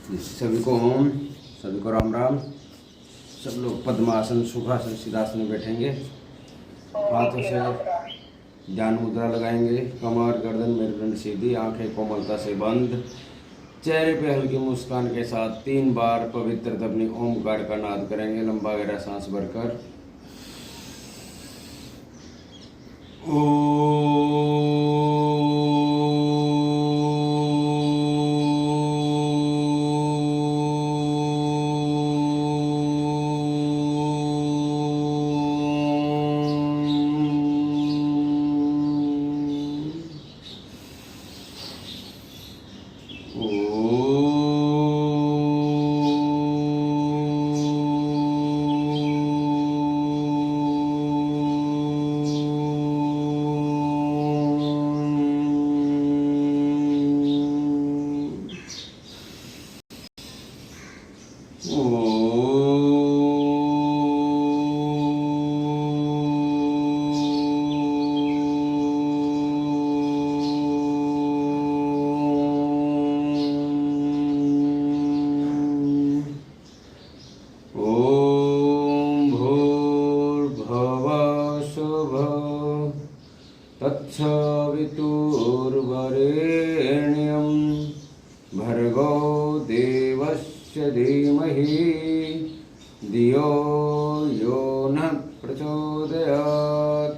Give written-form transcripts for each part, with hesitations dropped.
सभी को ओम, सभी को राम राम। सब लोग पद्मासन, सुखासन, सिद्धासन में बैठेंगे। हाथों से ध्यान मुद्रा लगाएंगे। कमर, गर्दन, मेरुदंड सीधी, आंखें कोमलता से बंद। चेहरे पे हल्की मुस्कान के साथ 3 बार पवित्र अपनी ओमकार का नाद करेंगे। लंबा गहरा सांस भरकर तत्सवितुर्वरेण्यं भर्गो देवस्य धीमहि धियो यो नः प्रचोदयात्।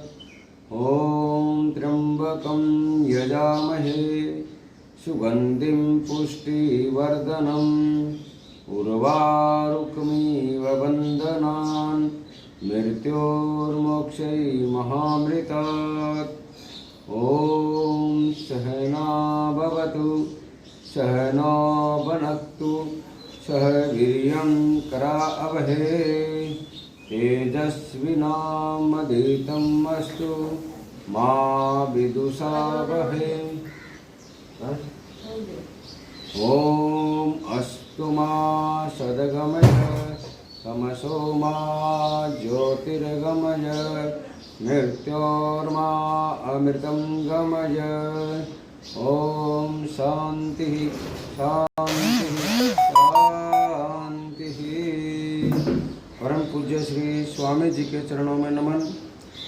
ॐ त्र्यम्बकं यजामहे सुगन्धिं पुष्टिवर्धनम् उर्वारुकमिव बन्धनान् मृत्योर्मोक्षै महामृतात्। ॐ सहना भवतु सहनो भुनक्तु सह वीर्यं करावहै तेजस्विनामधीतमस्तु मा विदुषावहै। ॐ अस्तु मा सद्गमय तमसो मा ज्योतिर्गमय मृत्योर्मा अमृतं गमय। ओम शांति शांति शांति। परम पूज्य श्री स्वामी जी के चरणों में नमन,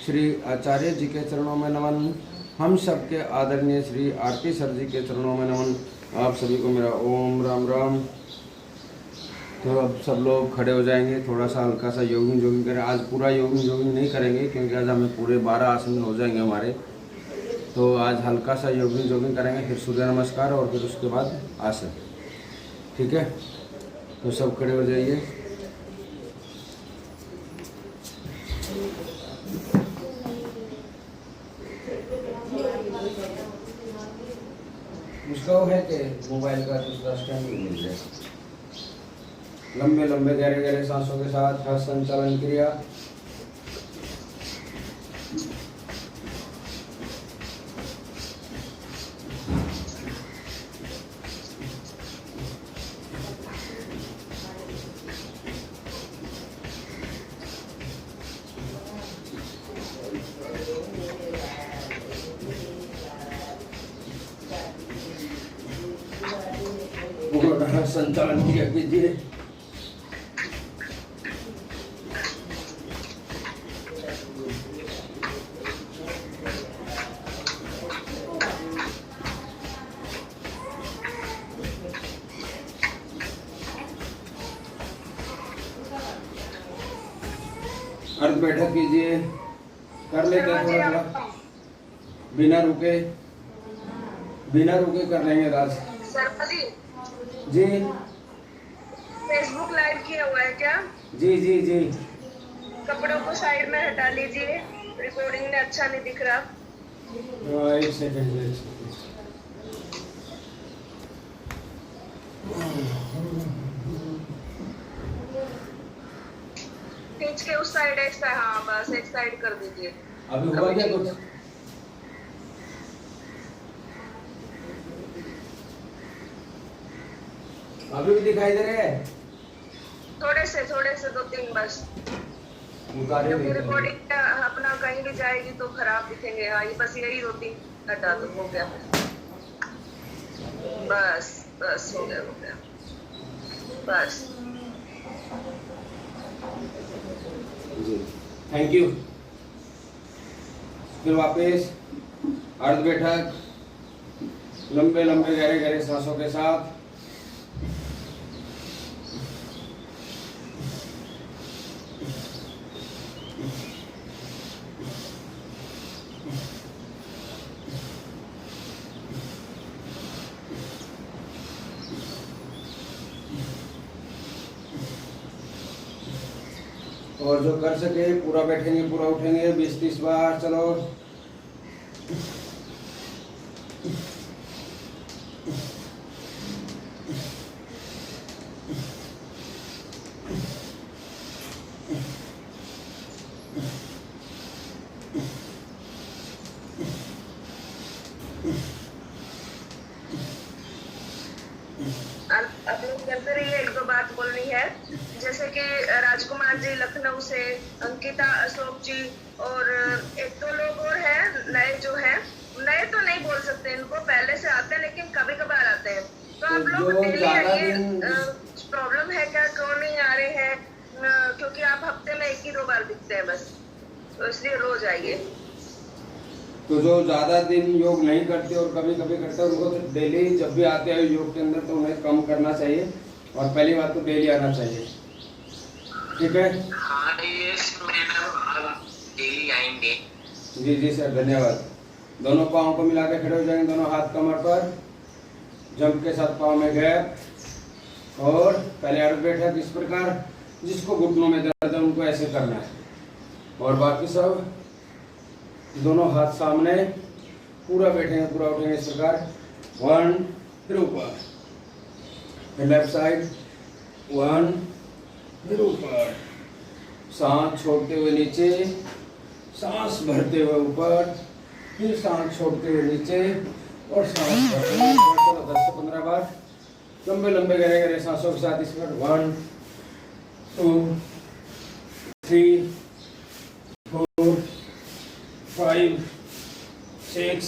श्री आचार्य जी के चरणों में नमन, हम सबके आदरणीय श्री आरती सर जी के चरणों में नमन। आप सभी को मेरा ओम राम राम। तो अब सब लोग खड़े हो जाएंगे, थोड़ा सा हल्का सा योगिंग करें। आज पूरा योगिंग नहीं करेंगे क्योंकि आज हमें पूरे 12 आसन हो जाएंगे हमारे। तो आज हल्का सा योगिंग करेंगे, फिर सूर्य नमस्कार और फिर उसके बाद आसन। ठीक है, तो सब खड़े हो जाइए। उसका वो है कि मोबाइल का दूसरा स्टैंड भी मिल जाए। लंबे लंबे गहरे गहरे सांसों के साथ श्वास संचालन क्रिया। संचालन क्रिया कीजिए। अर्ध बैठक कीजिए, कर लेते हैं थोड़ा थोड़ा, बिना रुके कर लेंगे राज। जी फेसबुक लाइव किया हुआ है क्या? जी जी जी। कपड़ों को साइड में हटा लीजिए, रिकॉर्डिंग में अच्छा नहीं दिख रहा। एक सेकंड। खींच के उस साइड एक साइड, हाँ बस एक साइड कर दीजिए। अभी हुआ क्या कुछ? अभी भी दिखाई दे रहे हैं? थोड़े से 2-3 बस। क्योंकि रिकॉर्डिंग अपना कहीं भी जाएगी तो खराब दिखेंगे। हाँ ये बस यही 2-3 हटा दो, हो गया। बस हो गया। बस। जी थैंक यू। फिर वापस अर्ध बैठक, लंबे लंबे गहरे गहरे सांसों के साथ। और जो कर सके पूरा बैठेंगे, पूरा उठेंगे 20-30 बार। चलो आप लोग करते रहिए। एक दो बात बोलनी है, जैसे कि राजकुमार जी लखनऊ से, अंकिता अशोक जी, और एक दो लोग और हैं नए जो हैं। नए तो नहीं बोल सकते, इनको पहले से आते हैं लेकिन कभी कभार आते हैं। तो आप लोग डेली आइए। प्रॉब्लम है क्या, क्यों नहीं आ रहे हैं? क्योंकि आप हफ्ते में 1 ही 2 बार दिखते हैं बस, तो इसलिए रोज आइए। तो जो ज़्यादा दिन योग नहीं करते और कभी कभी करते हैं, उनको तो डेली जब भी आते हैं योग के अंदर तो उन्हें कम करना चाहिए। और पहली बात तो डेली आना चाहिए, ठीक है? हाँ यस मैडम, आप डेली आएंगे। जी जी सर, धन्यवाद। दोनों पाँव को मिला के खड़े हो जाएंगे, दोनों हाथ कमर पर, जंप के साथ पाँव में गैप। और पहले अर्ध बैठक इस प्रकार, जिसको घुटनों में दर्द है उनको ऐसे करना है। और बाकी सब दोनों हाथ सामने, पूरा बैठेंगे, पूरा उठेंगे इस प्रकार। 1, फिर ऊपर, फिर लेफ्ट साइड 1, फिर ऊपर, सांस छोड़ते हुए नीचे, सांस भरते हुए ऊपर, फिर सांस छोड़ते हुए नीचे और सांस भरते हुए ऊपर। 10 से 15 बार लंबे लंबे गहरे गहरे सांसों के साथ इस पर। 1, 2, 3, 4, 5, 6,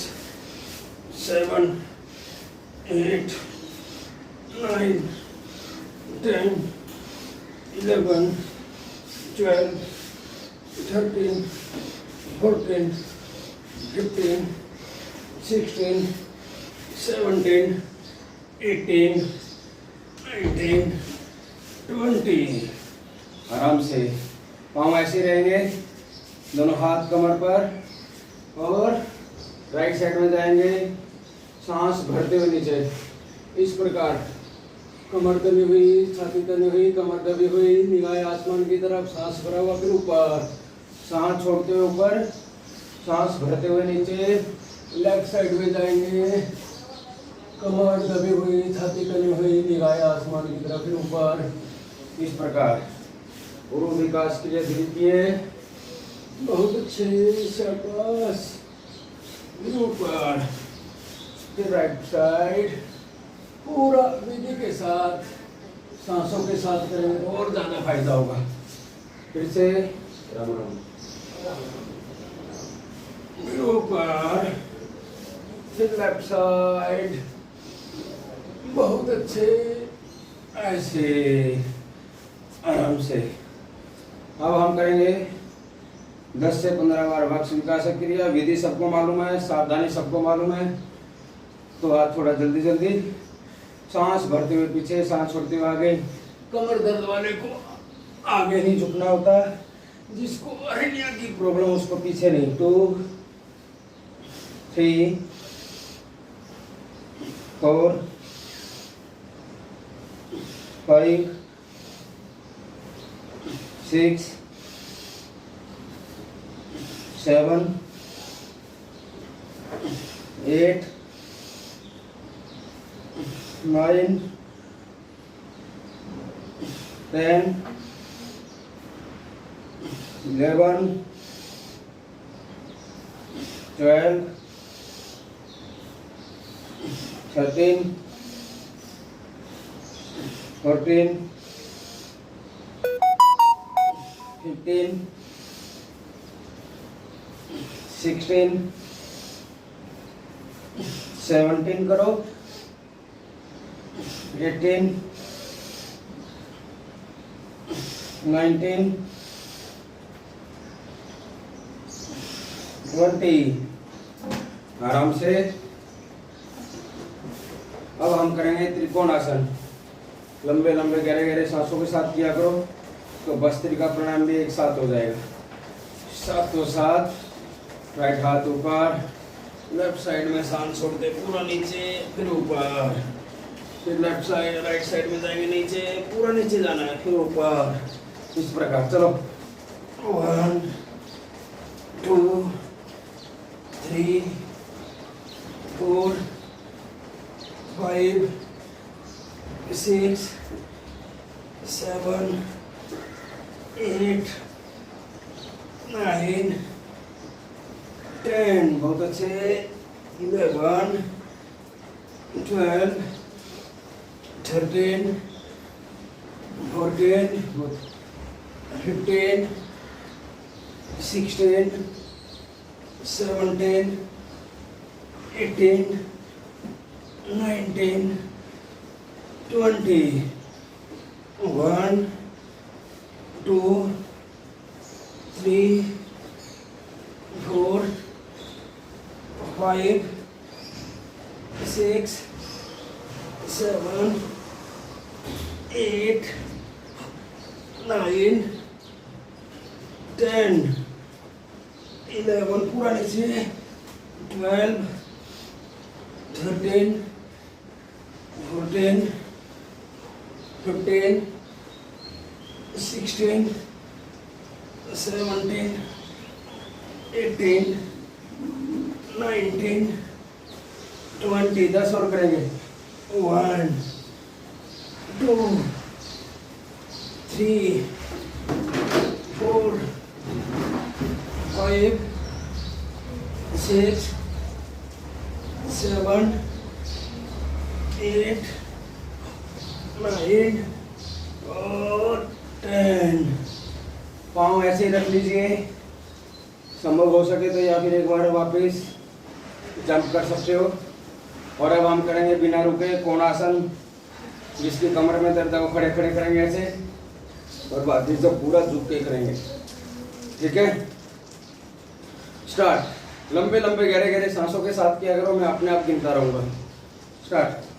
7, 8, 9, 10, 11, 12, 13, 14, 15, 16, 17, 18, 19, 20। आराम से पाँव ऐसे रहेंगे, दोनों हाथ कमर पर। और राइट साइड में जाएंगे, सांस भरते हुए नीचे इस प्रकार, कमर दबी हुई, छाती दबी हुई, कमर दबी हुई, निगाहें आसमान की तरफ, सांस भरा हुआ, फिर ऊपर, सांस छोड़ते हुए ऊपर, सांस भरते हुए नीचे। लेफ्ट साइड में जाएंगे, कमर दबी हुई, छाती दबी हुई, निगाहें आसमान की तरफ, फिर ऊपर इस प्रकार। पूर्व विकास के लिए कीजिए, बहुत अच्छे, शाबाश। ऊपर, फिर राइट साइड, पूरा विधि के साथ, सांसों के साथ करेंगे तो और ज्यादा फायदा होगा। फिर से ऊपर, फिर लेफ्ट साइड, बहुत अच्छे, ऐसे आराम से। अब हम करेंगे 10 से 15 बार वक्ष विकास क्रिया। विधि सबको मालूम है, सावधानी सबको मालूम है। तो हाथ थोड़ा जल्दी जल्दी, सांस भरते हुए पीछे, सांस छोड़ते हुए आगे। कमर दर्द वाले को आगे नहीं झुकना होता, जिसको हर्निया की प्रॉब्लम उसको पीछे नहीं। 2, 3, 4, 5, 6, 7, 8, 9, 10, 11, 12, 13, 14, 15, 16, 17 करो, 18, 19, 20। आराम से। अब हम करेंगे त्रिकोणासन। लंबे लंबे गहरे गहरे सांसों के साथ किया करो, तो भस्त्रिका प्राणायाम भी एक साथ हो जाएगा। साथों साथ राइट हाथ ऊपर, लेफ्ट साइड में सांस छोड़ते पूरा नीचे, फिर ऊपर, फिर लेफ्ट साइड राइट साइड में जाएंगे नीचे, पूरा नीचे जाना है, फिर ऊपर, इस प्रकार। चलो 1 2 3 4 5 6 7 8 9 10। बहुत अच्छे। 11 12 13 14 15 16 17 18 19 20। 1 2 3 4 5 6 7 8 9 10 11 पूरा नीचे, 12 13 14 15 16 17 18 19 20। 10 और करेंगे। 1 2 3 4 5 6 7 8 9 और 10। पाँव ऐसे ही रख लीजिए। संभव हो सके तो या फिर एक बार वापस जंप कर सकते हो। और अब हम करेंगे बिना रुके कोणासन। जिसकी कमर में दर्द है वो खड़े खड़े करेंगे ऐसे, और बाकी सब पूरा झुक के करेंगे। ठीक है, स्टार्ट। लंबे लंबे गहरे गहरे सांसों के साथ किया करो, मैं अपने आप गिनता रहूंगा। स्टार्ट।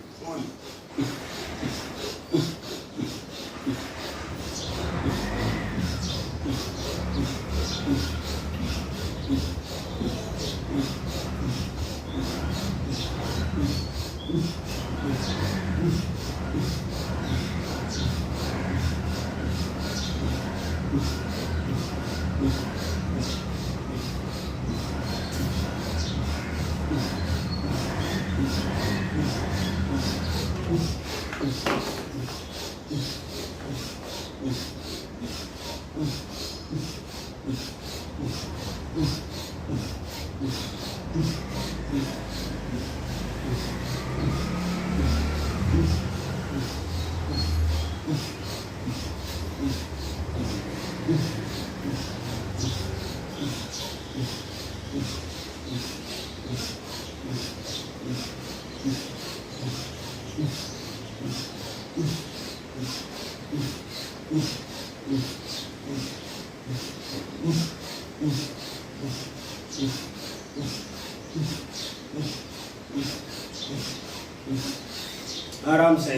आराम से।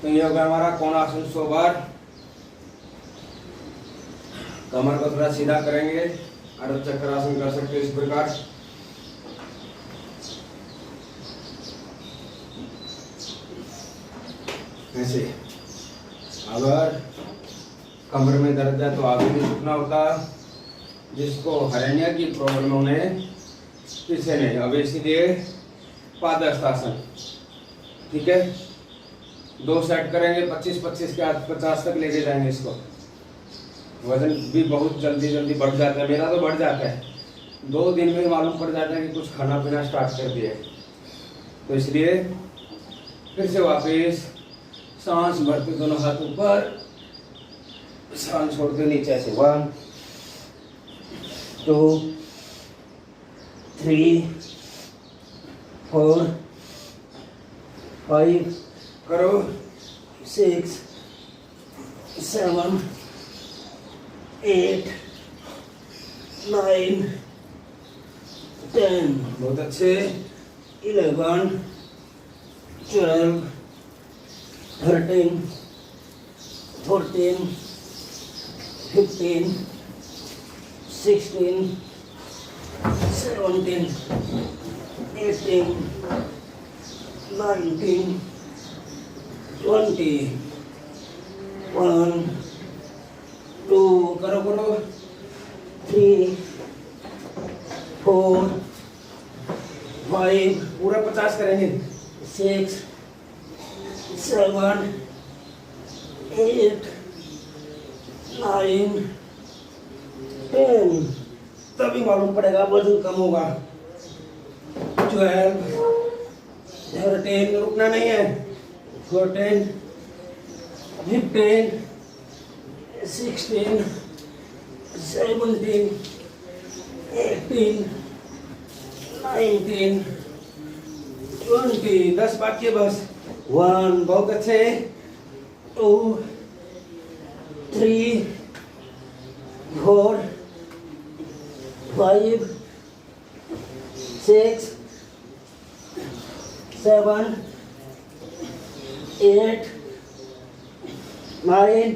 तो ये होगा हमारा कोणासन 100 बार। कमर को थोड़ा सीधा करेंगे, अर्ध चक्रासन कर सकते हो इस प्रकार। ऐसे। अगर कमर में दर्द है तो आगे भी झुकना होता। जिसको हरण्या की प्रॉब्लम होने किसी नहीं, अब इसीलिए पादहस्तासन। ठीक है, 2 सेट करेंगे, 25-25 के 50 तक लेके जाएंगे इसको। वजन भी बहुत जल्दी जल्दी बढ़ जाता है, मेरा तो बढ़ जाता है। 2 दिन में मालूम पड़ जाता है कि कुछ खाना पीना स्टार्ट कर दिया। तो इसलिए फिर से वापस सांस भरते दोनों हाथ ऊपर, सांस छोड़ते नीचे से। 1 2 3 4 5 करो, 6 7, 8, 9, 10, बहुत अच्छे। 11, 12, 13, 14, 15, 16, 17, 18, 19, 20, 1, 2, करो करो। 3, 4, 5, पूरा 50 करेंगे। 6, 7, 8, 9, 10, तभी मालूम पड़ेगा वजन कम होगा। 12, 13, रुकना नहीं है। 14, 15, 16, 17, 18, 19, 20, 10 बाकी है बस। 1, बहुत अच्छे। 2, 3, 4, 5, 6, 7, 8, 9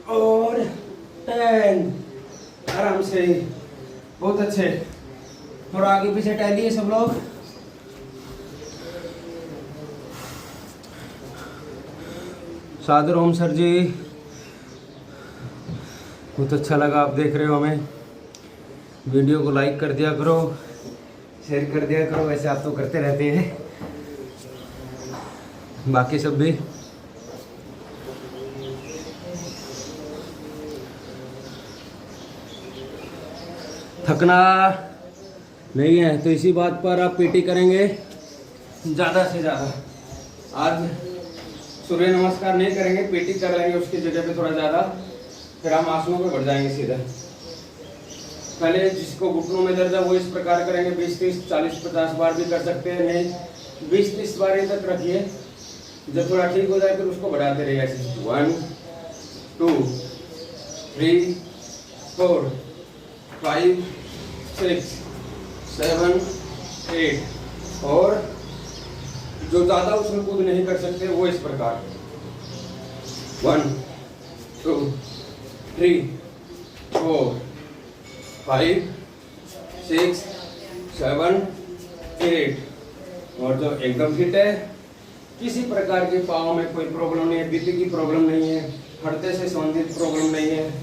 और 10। आराम से। बहुत अच्छे। और आगे पीछे टहलिए सब लोग। सादर ओम सर जी, बहुत अच्छा लगा आप देख रहे हो हमें। वीडियो को लाइक कर दिया करो, शेयर कर दिया करो, वैसे आप तो करते रहते हैं, बाकी सब भी। थकना नहीं है तो इसी बात पर आप पीटी करेंगे ज़्यादा से ज़्यादा। आज सूर्य नमस्कार नहीं करेंगे, पीटी कर लेंगे उसकी जगह पे थोड़ा ज़्यादा, फिर हम आसनों पे बढ़ जाएंगे सीधा। पहले जिसको घुटनों में दर्द है वो इस प्रकार करेंगे, 20, 30, 40, 50 बार भी कर सकते हैं। नहीं 20, 30 बार ही तक रखिए, जब थोड़ा ठीक हो जाए फिर उसको बढ़ाते रहिए ऐसे। 1, 2, 3, 4, 5, 6, 7, 8 और जो ज़्यादा उछल कूद नहीं कर सकते वो इस प्रकार 1, 2, 3, 4, 5, 6, 7, 8 और जो एकदम फिट है, किसी प्रकार के पाँव में कोई प्रॉब्लम नहीं है, बीपी की प्रॉब्लम नहीं है, हृदय से संबंधित प्रॉब्लम नहीं है,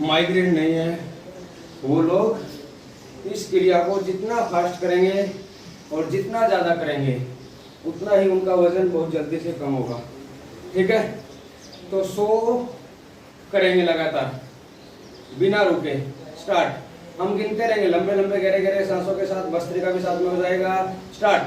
माइग्रेन नहीं है, वो लोग इस क्रिया को जितना फास्ट करेंगे और जितना ज़्यादा करेंगे उतना ही उनका वजन बहुत जल्दी से कम होगा। ठीक है, तो 100 करेंगे लगातार बिना रुके। स्टार्ट। हम गिनते रहेंगे लंबे लंबे गहरे गहरे सांसों के साथ, भस्त्रिका भी साथ में हो जाएगा। स्टार्ट।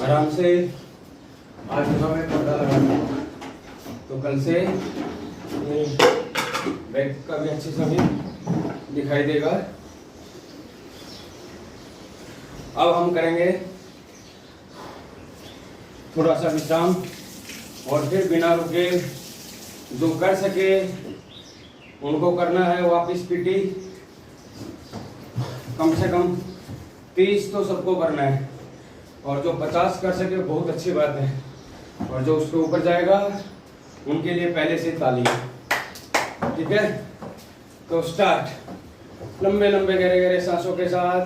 आराम से आज में पर्दा लगा तो कल से बैक का भी अच्छे से हमें दिखाई देगा। अब हम करेंगे थोड़ा सा विश्राम और फिर बिना रुके जो कर सके उनको करना है वापस पीटी। कम से कम 30 तो सबको करना है और जो 50 कर सके बहुत अच्छी बात है और जो उसके ऊपर जाएगा उनके लिए पहले से ताली। ठीक है, तो स्टार्ट। लंबे लंबे गहरे गहरे सांसों के साथ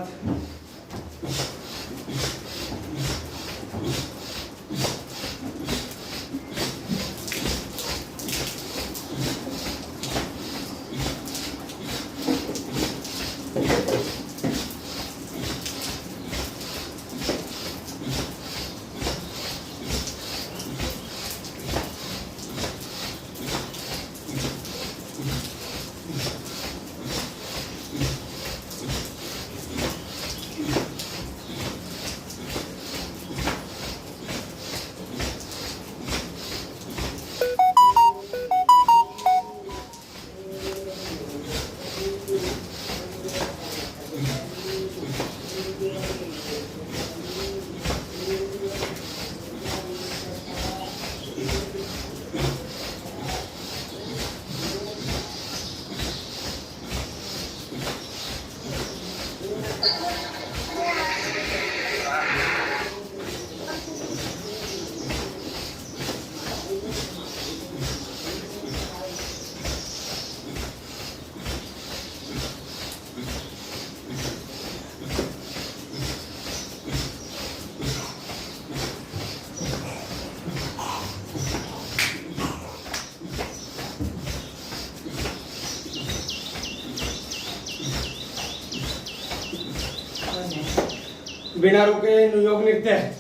बिना रुके योग नृत्य है,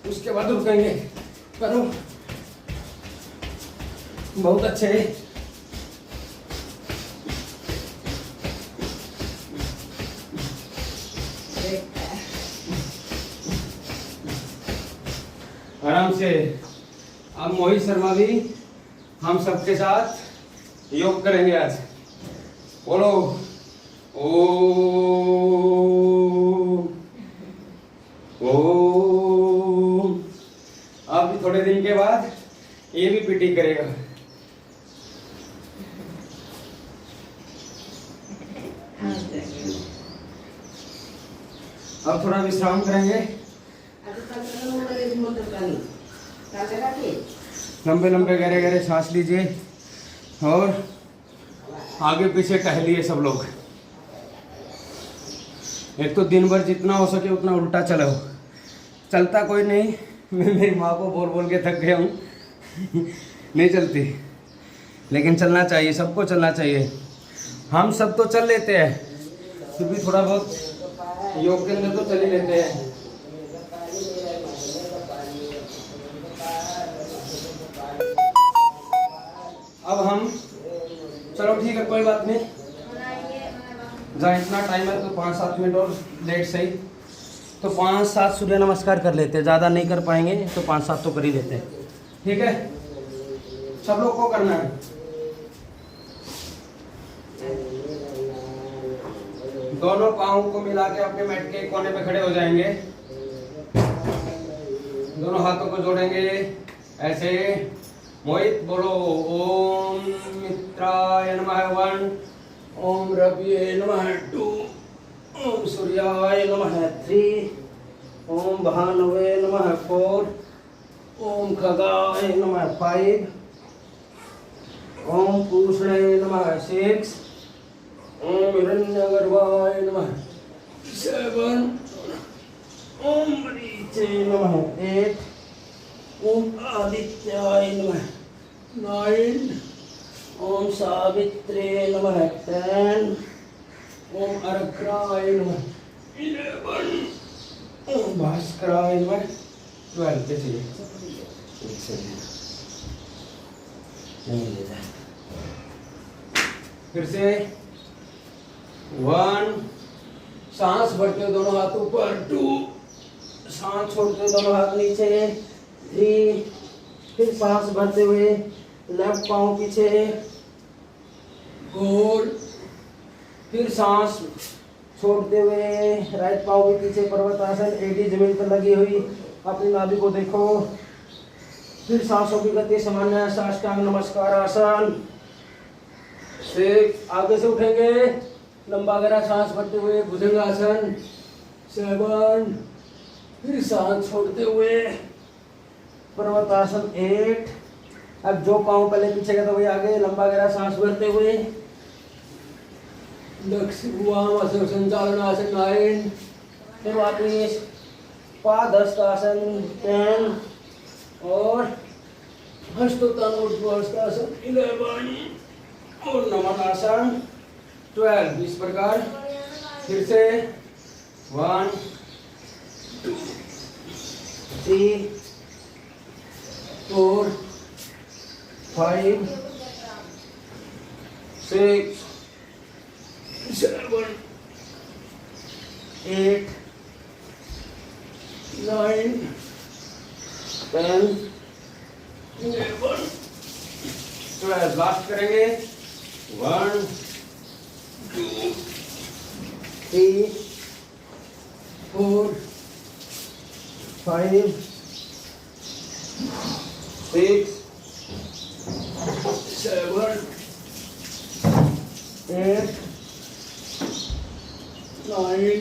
उसके बाद रुकेंगे। करो, बहुत अच्छे। आराम से। अब मोहित शर्मा भी हम सबके साथ योग करेंगे आज। बोलो ओम। अब थोड़े दिन के बाद ये भी पीटी करेगा। अब थोड़ा विश्राम करेंगे। लंबे लंबे गहरे गहरे सांस लीजिए और आगे पीछे टहलिए सब लोग। एक तो दिन भर जितना हो सके उतना उल्टा चलो। चलता कोई नहीं, मैं मेरी माँ को बोल बोल के थक गया हूँ। नहीं चलती, लेकिन चलना चाहिए, सबको चलना चाहिए। हम सब तो चल लेते हैं, फिर भी थोड़ा बहुत योग के अंदर तो चल ही लेते हैं। अब हम चलो ठीक है, कोई बात नहीं, जहाँ इतना टाइम है तो 5-7 मिनट और लेट सही तो 5-7 सूर्य नमस्कार कर लेते हैं। ज़्यादा नहीं कर पाएंगे तो 5-7 तो कर ही लेते हैं। ठीक है, सब लोग को करना है। दोनों पाँव को मिला के अपने मैट के कोने पे खड़े हो जाएंगे। दोनों हाथों को जोड़ेंगे ऐसे। मोहित बोलो ओम मित्राय नमः 1, ओम रविये नमः 2, ओम सूर्याय नमः 3, ओम भानवे नमः 4, ओम खगाय नमः 5, ओम पूषणे नमः 6, ओम हिरण्यगर्भाय नमः 7, ओम मरीचे नमः 8, ओम आदित्याय नमः 9, ओम सावित्रे नमः 10, ओम अर्घ्राय नमः 11, ओम भास्कराय नमः 12। चलिए फिर से 1, सांस भरते हुए दोनों हाथ ऊपर, 2, सांस छोड़ते हुए दोनों हाथ नीचे, 3, फिर सांस भरते हुए लेफ्ट पाँव पीछे और फिर सांस छोड़ते हुए राइट पाँव भी पीछे, पर्वतासन, एडी जमीन पर लगी हुई, अपनी नाभि को देखो। फिर सांसों की गति सामान्य, साष्टांग नमस्कार आसन से आगे से उठेंगे, लंबा गहरा सांस भरते हुए भुजंगासन 7, फिर सांस छोड़ते हुए पर्वतासन 8। अब जो पाँव पहले पीछे गया था वही आगे, लंबा गहरा सांस भरते हुए दक्षिण संचालन आसन 9, फिर वापिस पादहस्तासन 10 और हस्तोत्तान 11 और नमन आसन 12। इस प्रकार फिर से 1 2 3 4 5 6 7 8 9 10 11 12। लास्ट करेंगे 1 2 3 4 5 6 7 8 9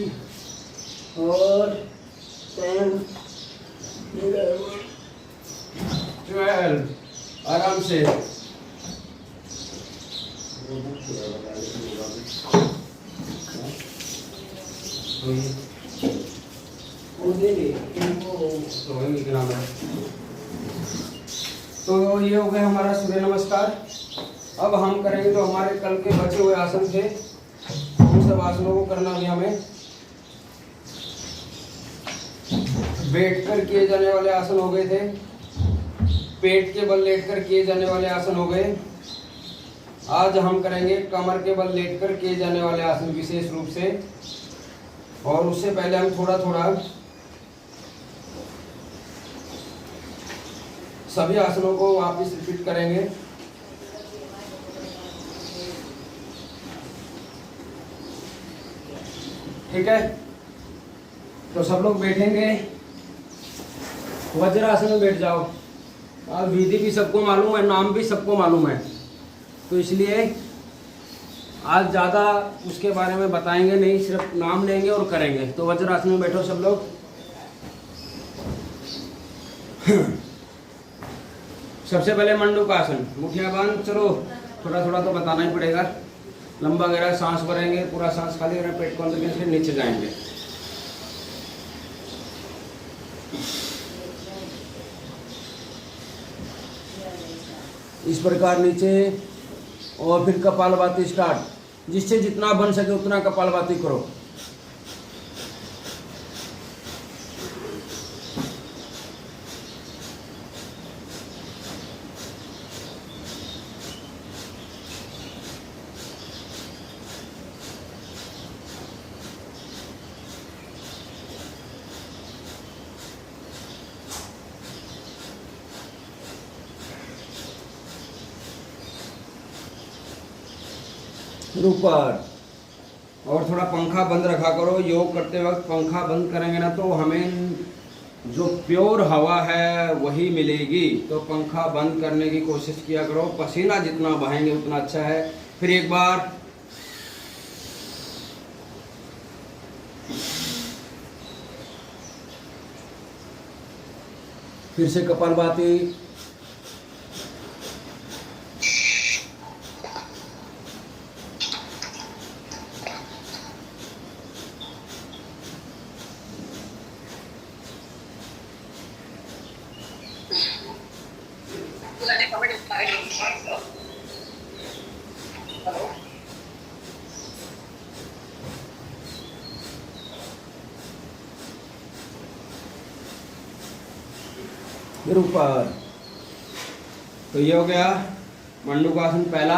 और 10 11 12। आराम से तो ये हो गया हमारा सूर्य नमस्कार। अब हम करेंगे जो हमारे कल के बचे हुए आसन थे, उन सब आसनों को करना भी हमें। बैठकर किए जाने वाले आसन हो गए थे, पेट के बल लेटकर किए जाने वाले आसन हो गए। आज हम करेंगे कमर के बल लेटकर किए जाने वाले आसन विशेष रूप से, और उससे पहले हम थोड़ा थोड़ा सभी आसनों को वापस रिपीट करेंगे। ठीक है, तो सब लोग बैठेंगे, वज्रासन में बैठ जाओ। अब विधि भी सबको मालूम है, नाम भी सबको मालूम है, तो इसलिए आज ज़्यादा उसके बारे में बताएंगे नहीं, सिर्फ नाम लेंगे और करेंगे। तो वज्रासन में बैठो सब लोग। सबसे पहले मंडूकासन, मुठिया बांध। चलो थोड़ा थोड़ा तो बताना ही पड़ेगा। लंबा गहरा सांस भरेंगे, पूरा सांस खाली करें, पेट को अंदर से नीचे जाएंगे। इस प्रकार नीचे, और फिर कपालभाति स्टार्ट। जिससे जितना बन सके उतना कपालभाति करो। ऊपर, और थोड़ा पंखा बंद रखा करो। योग करते वक्त पंखा बंद करेंगे ना तो हमें जो प्योर हवा है वही मिलेगी। तो पंखा बंद करने की कोशिश किया करो। पसीना जितना बहाएंगे उतना अच्छा है। फिर एक बार, फिर से कपालभाति। फिर ऊपर। तो ये हो गया मंडूकासन पहला।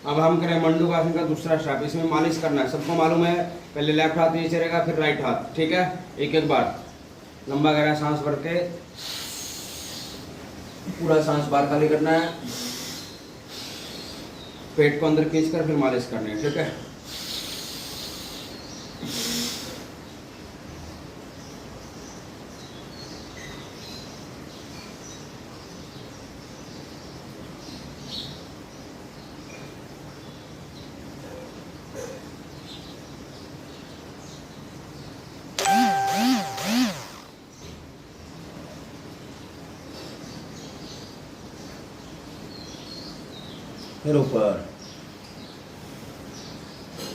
अब हम करें मंडूकासन का दूसरा स्टेप। इसमें मालिश करना है, सबको मालूम है। पहले लेफ्ट हाथ नीचे रहेगा, फिर राइट हाथ। ठीक है, एक एक बार लंबा गहरा सांस भर के पूरा सांस बाहर खाली करना है। पेट को अंदर खींच कर फिर मालिश करनी है, ठीक है। फिर ऊपर,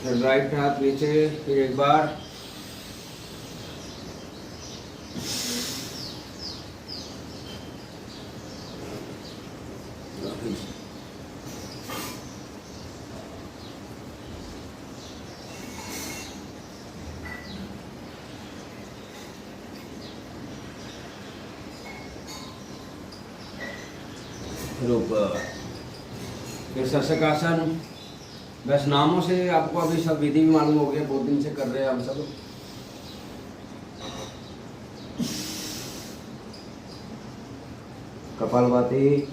फिर राइट हाथ नीचे, फिर एक बार, फिर ऊपर, फिर शशकासन। बस नामों से आपको अभी सब विधि भी मालूम हो गया, बहुत दिन से कर रहे हैं हम सब। कपालभाति,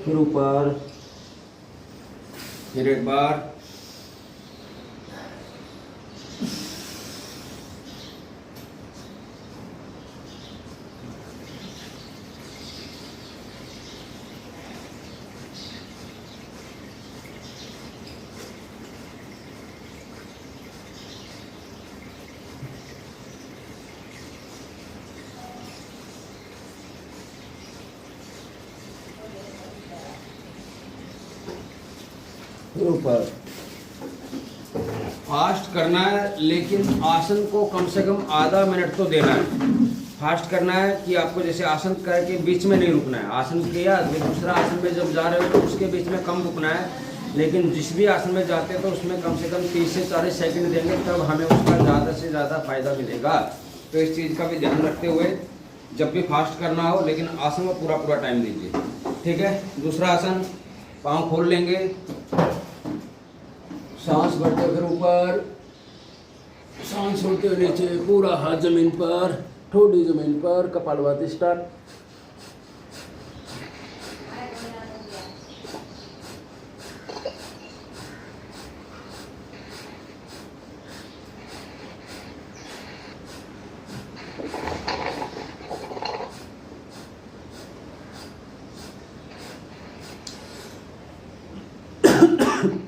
फिर ऊपर, फिर एक बार, फिर ऊपर। फास्ट करना है, लेकिन आसन को कम से कम आधा मिनट तो देना है। फास्ट करना है कि आपको जैसे आसन करके बीच में नहीं रुकना है। आसन किया फिर दूसरा आसन में जब जा रहे हो तो उसके बीच में कम रुकना है, लेकिन जिस भी आसन में जाते हैं तो उसमें कम से कम 30 से 40 सेकंड देंगे, तब हमें उसका ज़्यादा से ज़्यादा फायदा मिलेगा। तो इस चीज़ का भी ध्यान रखते हुए जब भी फास्ट करना हो, लेकिन आसन में पूरा पूरा टाइम दीजिए, ठीक है। दूसरा आसन, पाँव खोल लेंगे, सांस भरते हुए फिर ऊपर, सांस छोड़ते हुए नीचे, पूरा हाथ जमीन पर, ठोडी जमीन पर, कपालभाति स्टार्ट।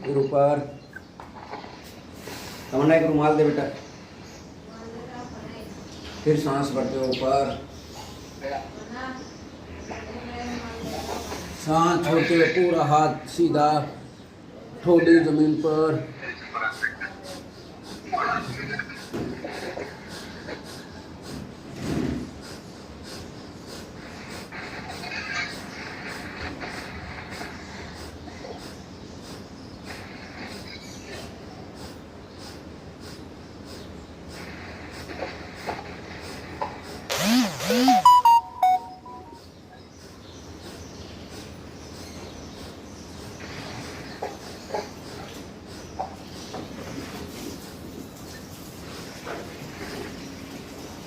फिर ऊपर, तमन्ना एक रुमाल दे बेटा। फिर सांस भरते हो ऊपर, सांस छोड़ते हुए पूरा हाथ सीधा, ठोडी जमीन पर।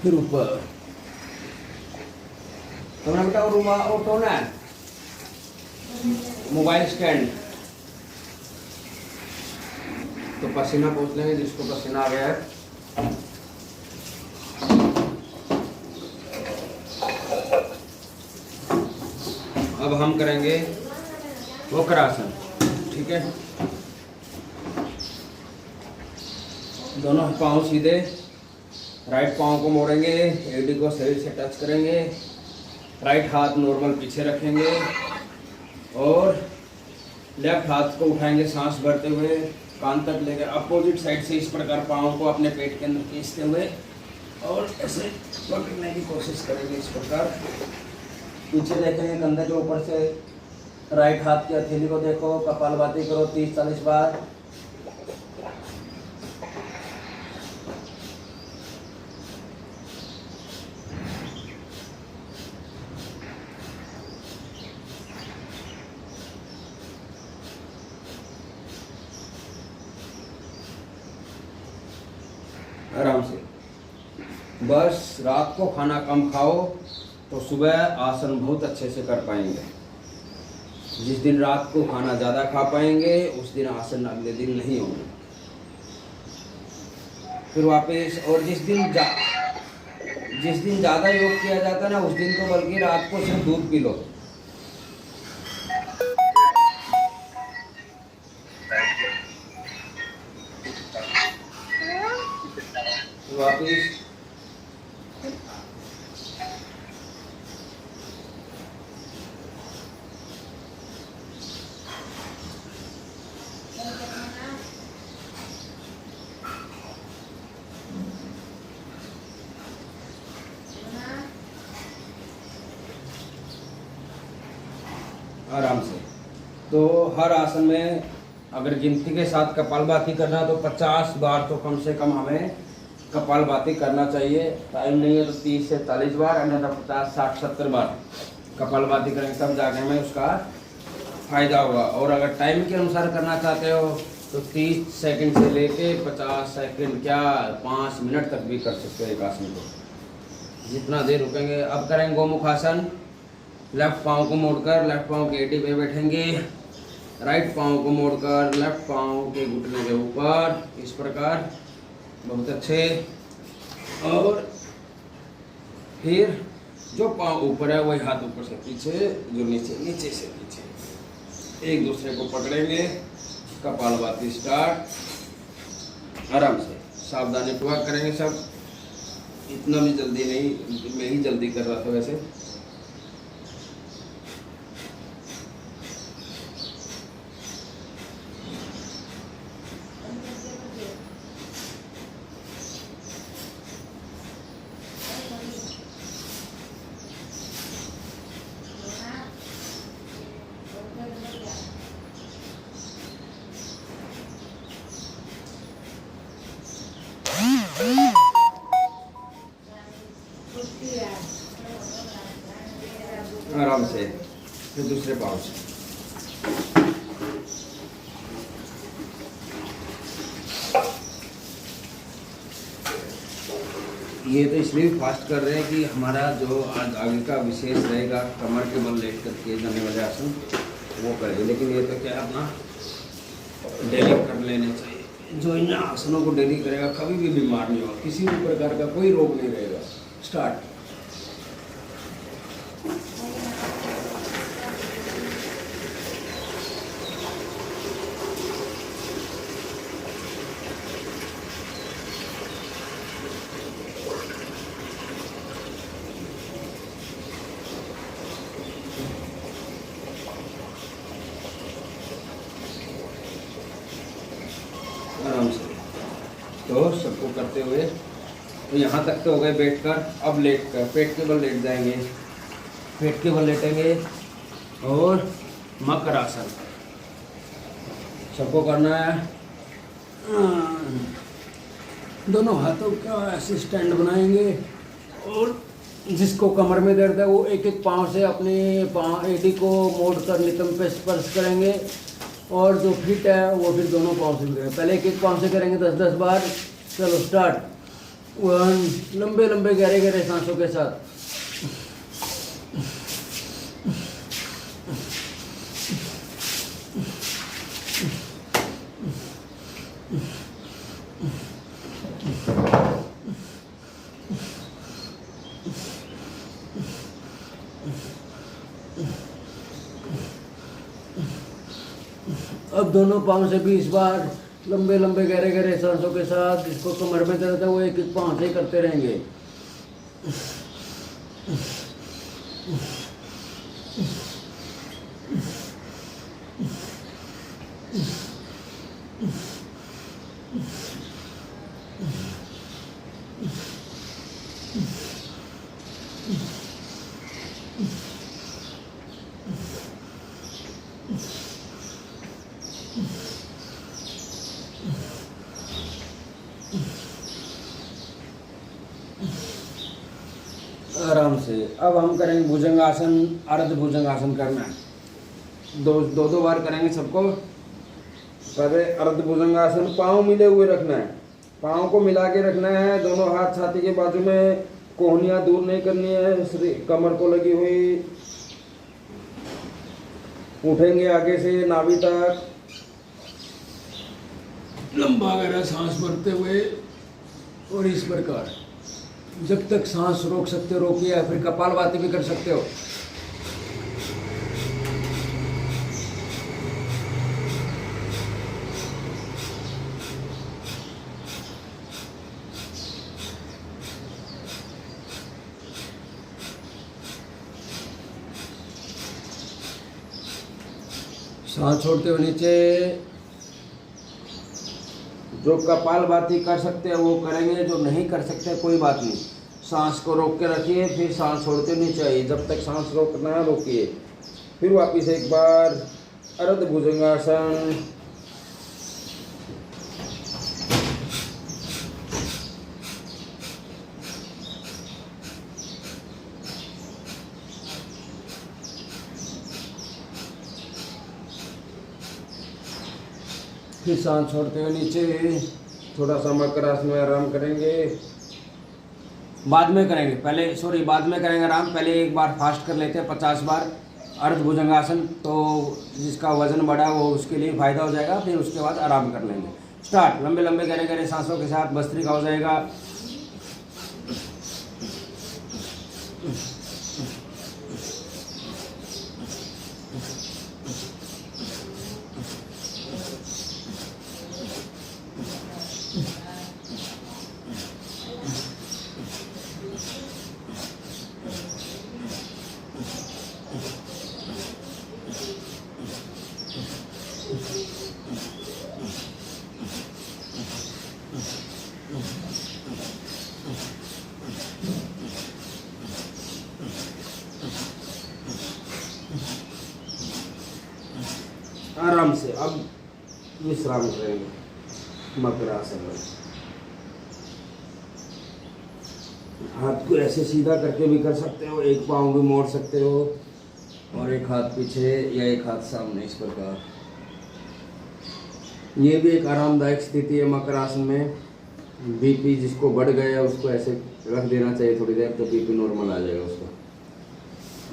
फिर ऊपर, तमन्ना बेटा रुमाल उठो ना, मोबाइल स्टैंड। तो पसीना पोंछ लेंगे जिसको पसीना आ गया है। अब हम करेंगे वक्रासन, ठीक है। दोनों पांव सीधे, राइट पांव को मोड़ेंगे, एडी को शरीर से टच करेंगे, राइट हाथ नॉर्मल पीछे रखेंगे और लेफ्ट हाथ को उठाएंगे सांस भरते हुए, कान तक लेकर अपोजिट साइड से इस प्रकार पाँव को अपने पेट के अंदर खींचते हुए और ऐसे पकड़ने की कोशिश करेंगे। इस प्रकार पीछे देखेंगे, कंधे के ऊपर से राइट हाथ की हथेली को देखो, कपालभाति करो 30-40 बार। आराम से। बस रात को खाना कम खाओ तो सुबह आसन बहुत अच्छे से कर पाएंगे। जिस दिन रात को खाना ज़्यादा खा पाएंगे उस दिन आसन अगले दिन नहीं होंगे। फिर वापस, और जिस दिन ज़्यादा योग किया जाता है ना, उस दिन तो बल्कि रात को सिर्फ दूध पी लो। वापिस आराम से। तो हर आसन में अगर गिनती के साथ कपालभाति करना तो 50 बार तो कम से कम हमें कपालभाति करना चाहिए। टाइम नहीं है तो 30 से 40 बार, अन्यथा 50, 60, 70 बार कपालभाति करेंगे तब जाके हमें उसका फायदा होगा। और अगर टाइम के अनुसार करना चाहते हो तो 30 सेकंड से लेके 50 सेकंड, क्या 5 मिनट तक भी कर सकते हो एक आसन को, जितना देर रुकेंगे। अब करेंगे गोमुखासन। लेफ्ट पाँव को मोड़कर लेफ्ट पाँव के एडी पे बैठेंगे, राइट पाँव को मोड़कर लेफ्ट पाँव के घुटने के ऊपर, इस प्रकार। बहुत अच्छे। और फिर जो पाँव ऊपर है वही हाथ ऊपर से पीछे, जो नीचे, नीचे से पीछे, एक दूसरे को पकड़ेंगे। कपालभाति स्टार्ट। आराम से, सावधानी पूर्वक करेंगे सब। इतना भी जल्दी नहीं, मैं ही जल्दी कर रहा था वैसे। आराम से। फिर दूसरे पाँव से। ये तो इसलिए फास्ट कर रहे हैं कि हमारा जो आज आगे का विशेष रहेगा कमर के बल लेट कर किए जाने वाले आसन वो करेंगे। लेकिन ये तो क्या अपना डेली कर लेने चाहिए। जो इन आसनों को डेली करेगा कभी भी बीमार नहीं होगा, किसी भी प्रकार का कोई रोग नहीं रहेगा। स्टार्ट। आराम से। तो सबको करते हुए तो यहाँ तक तो हो गए बैठकर। अब लेट कर पेट के बल लेट जाएंगे, पेट के बल लेटेंगे और मकर आसन सबको करना है। दोनों हाथों का ऐसे स्टैंड बनाएंगे और जिसको कमर में दर्द है वो एक एक पाँव से अपने पाँव एडी को मोड़कर नितंब पे स्पर्श करेंगे। और जो फिट है वो फिर दोनों पाँव से करेंगे। पहले एक एक पाँव से करेंगे 10-10 बार। चलो स्टार्ट। 1, लंबे लंबे गहरे गहरे सांसों के साथ। अब दोनों पाँव से 20 बार लंबे लंबे गहरे गहरे सांसों के साथ। जिसको कमर में दर्द है वो एक एक पाँव से करते रहेंगे। से। अब हम करेंगे भुजंगासन, अर्ध भुजंगासन करना है। दो बार करेंगे सबको। पहले अर्ध भुजंगासन, पाँव मिले हुए रखना है, पाँव को मिला के रखना है। दोनों हाथ छाती के बाजू में, कोहनियाँ दूर नहीं करनी है, कमर को लगी हुई। उठेंगे आगे से नाभि तक, लंबा गहरा सांस भरते हुए, और इस प्रकार जब तक सांस रोक सकते हो रोकिए, या फिर कपालभाति भी कर सकते हो। सांस छोड़ते हुए नीचे। जो कपालभाति कर सकते हैं वो करेंगे, जो नहीं कर सकते कोई बात नहीं। सांस को रोक के रखिए, फिर सांस छोड़ते नहीं चाहिए। जब तक सांस रोकना है रोकिए। फिर वापिस एक बार अर्ध भुजंगासन। फिर सांस छोड़ते हुए नीचे। थोड़ा सा मकर आसन में आराम करेंगे, बाद में करेंगे, बाद में करेंगे आराम। पहले एक बार फास्ट कर लेते हैं 50 बार अर्ध भुजंगासन, तो जिसका वजन बढ़ा वो उसके लिए फ़ायदा हो जाएगा। फिर उसके बाद आराम कर लेंगे। स्टार्ट। लंबे लंबे गहरे गहरे सांसों के साथ भस्त्रिका हो जाएगा। आराम से अब विश्राम करेंगे मकर आसन में। हाथ को ऐसे सीधा करके भी कर सकते हो, एक पाँव भी मोड़ सकते हो, और एक हाथ पीछे या एक हाथ सामने, इस प्रकार। ये भी एक आरामदायक स्थिति है मकर आसन में। बीपी जिसको बढ़ गया उसको ऐसे रख देना चाहिए थोड़ी देर, तो बीपी नॉर्मल आ जाएगा उसका।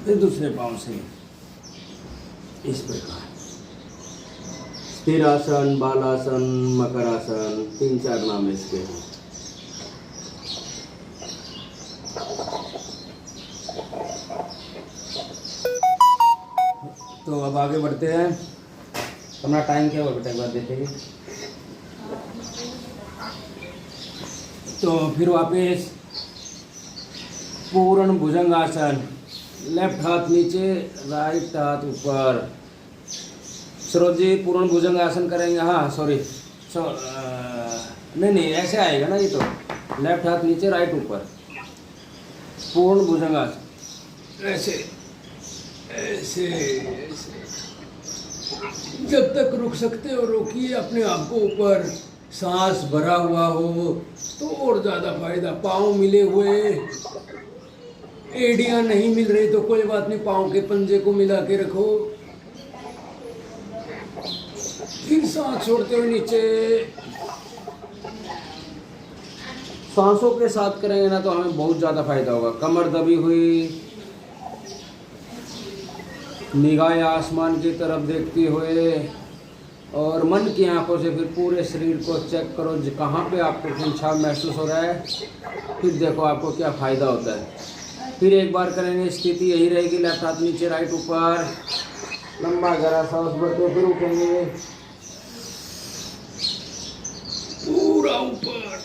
फिर दूसरे पाँव से इस प्रकार स्थिर आसन, बालासन, मकर आसन, 3-4 नाम इसके हैं। तो अब आगे बढ़ते हैं। अपना टाइम क्या हुआ बेटा, एक बार देखेंगे। तो फिर वापस पूर्ण भुजंगासन। लेफ्ट हाथ नीचे, राइट हाथ ऊपर। सरोज जी पूर्ण भुजंगासन करेंगे। हाँ सॉरी, नहीं ऐसे आएगा ना ये तो। लेफ्ट हाथ नीचे, राइट ऊपर, पूर्ण भुजंगासन। ऐसे ऐसे ऐसे जब तक रुक सकते हो रोकिए। अपने आप को ऊपर, सांस भरा हुआ हो तो और ज़्यादा फायदा। पाँव मिले हुए, एड़ियाँ नहीं मिल रही तो कोई बात नहीं, पाँव के पंजे को मिला के रखो। फिर सांस छोड़ते हुए नीचे। सांसों के साथ करेंगे ना तो हमें बहुत ज़्यादा फायदा होगा। कमर दबी हुई, निगाहें आसमान की तरफ देखते हुए, और मन की आंखों से फिर पूरे शरीर को चेक करो कहाँ पे आपको खिंचाव महसूस हो रहा है। फिर देखो आपको क्या फ़ायदा होता है। फिर एक बार करेंगे, स्थिति यही रहेगी। लेफ्ट हाथ नीचे, राइट ऊपर। लंबा गहरा सांस भरते फिर उठेंगे पूरा ऊपर।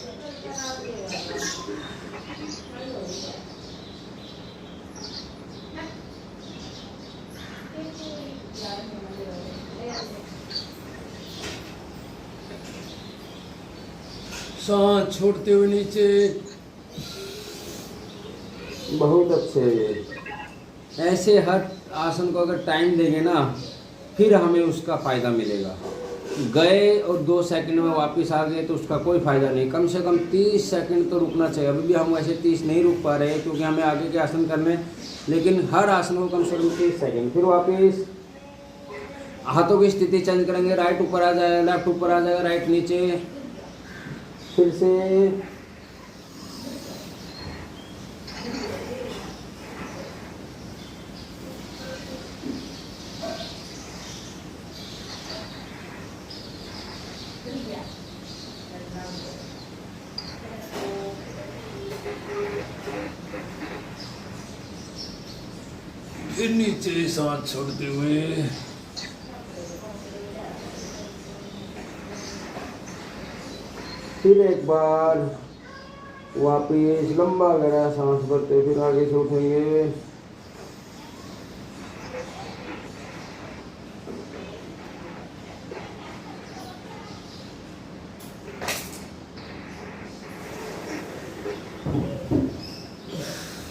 सांस छोड़ते हुए नीचे। बहुत अच्छे। ऐसे हर आसन को अगर टाइम देंगे ना, फिर हमें उसका फ़ायदा मिलेगा। गए और 2 सेकंड में वापस आ गए तो उसका कोई फ़ायदा नहीं। कम से कम 30 सेकंड तो रुकना चाहिए। अभी भी हम वैसे 30 नहीं रुक पा रहे हैं क्योंकि हमें आगे के आसन करने हैं, लेकिन हर आसन को कम से कम 30 सेकंड। फिर वापस हाथों की स्थिति चेंज करेंगे। राइट ऊपर आ जाएगा, लेफ्ट ऊपर आ जाएगा, राइट नीचे। फिर से फिर नीचे सांस छोड़ते हुए फिर एक बार वापिस लंबा गहरा सांस भरते फिर आगे से उठेंगे।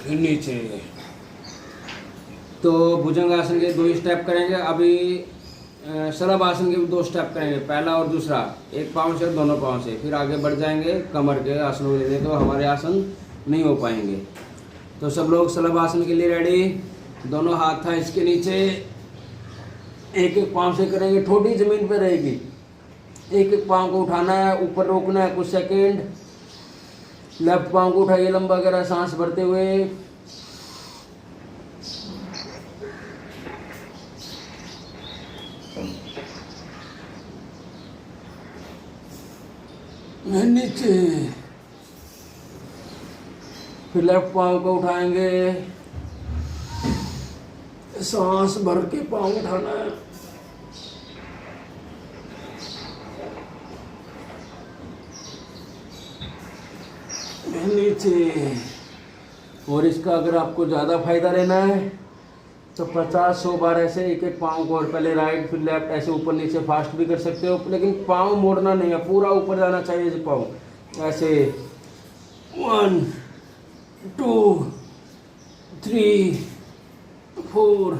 फिर नीचे। तो भुजंगासन के 2 स्टेप करेंगे। अभी शलभ आसन के भी 2 स्टेप करेंगे, पहला और दूसरा, एक पाँव से और दोनों पाँव से। फिर आगे बढ़ जाएंगे कमर के आसनों के लिए, तो हमारे आसन नहीं हो पाएंगे। तो सब लोग शलभ आसन के लिए रेडी। दोनों हाथ था इसके नीचे, एक एक पाँव से करेंगे। ठोडी जमीन पर रहेगी, एक एक पाँव को उठाना है, ऊपर रोकना है कुछ सेकेंड। लेफ्ट पाँव को उठाइए लंबा गहरा सांस भरते हुए। नीचे। फिर लेफ्ट पाँव को उठाएंगे, सांस भर के पाँव उठाना है। नीचे। और इसका अगर आपको ज़्यादा फायदा लेना है तो 50-100 बार ऐसे एक एक पाँव को, और पहले राइट फिर लेफ्ट, ऐसे ऊपर नीचे फास्ट भी कर सकते हो, लेकिन पाँव मोड़ना नहीं है, पूरा ऊपर जाना चाहिए ये पाँव। ऐसे 1 2 3 4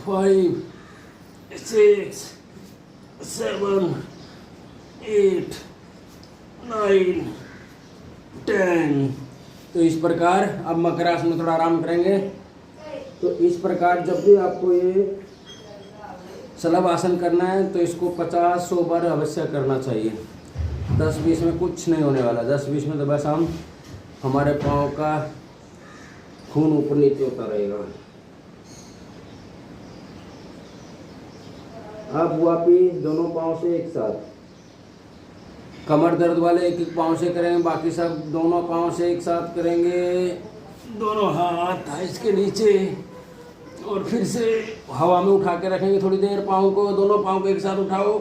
5 6 7 8 9 10। तो इस प्रकार अब मकरासन में थोड़ा आराम करेंगे। तो इस प्रकार जब भी आपको ये शलभ आसन करना है तो इसको 50-100 बार अवश्य करना चाहिए। 10-20 में कुछ नहीं होने वाला। 10-20 में तो बस हमारे पाँव का खून ऊपर नीचे होता रहेगा। अब वापिस दोनों पाँव से एक साथ। कमर दर्द वाले एक एक पाँव से करेंगे, बाकी सब दोनों पाँव से एक साथ करेंगे। दोनों हाथ इसके नीचे, और फिर से हवा में उठा के रखेंगे थोड़ी देर पाँव को। दोनों पाँव को एक साथ उठाओ।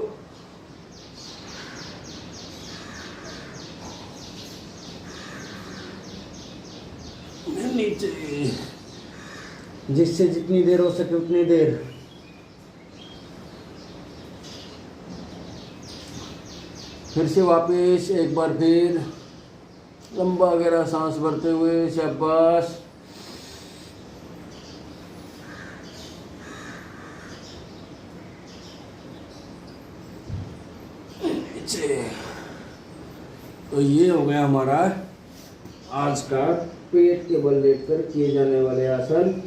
नीचे। जिससे जितनी देर हो सके उतनी देर। फिर से वापस एक बार फिर लंबा गहरा सांस भरते हुए, शाबाश। तो ये हो गया हमारा आज का पेट के बल लेटकर किए जाने वाले आसन।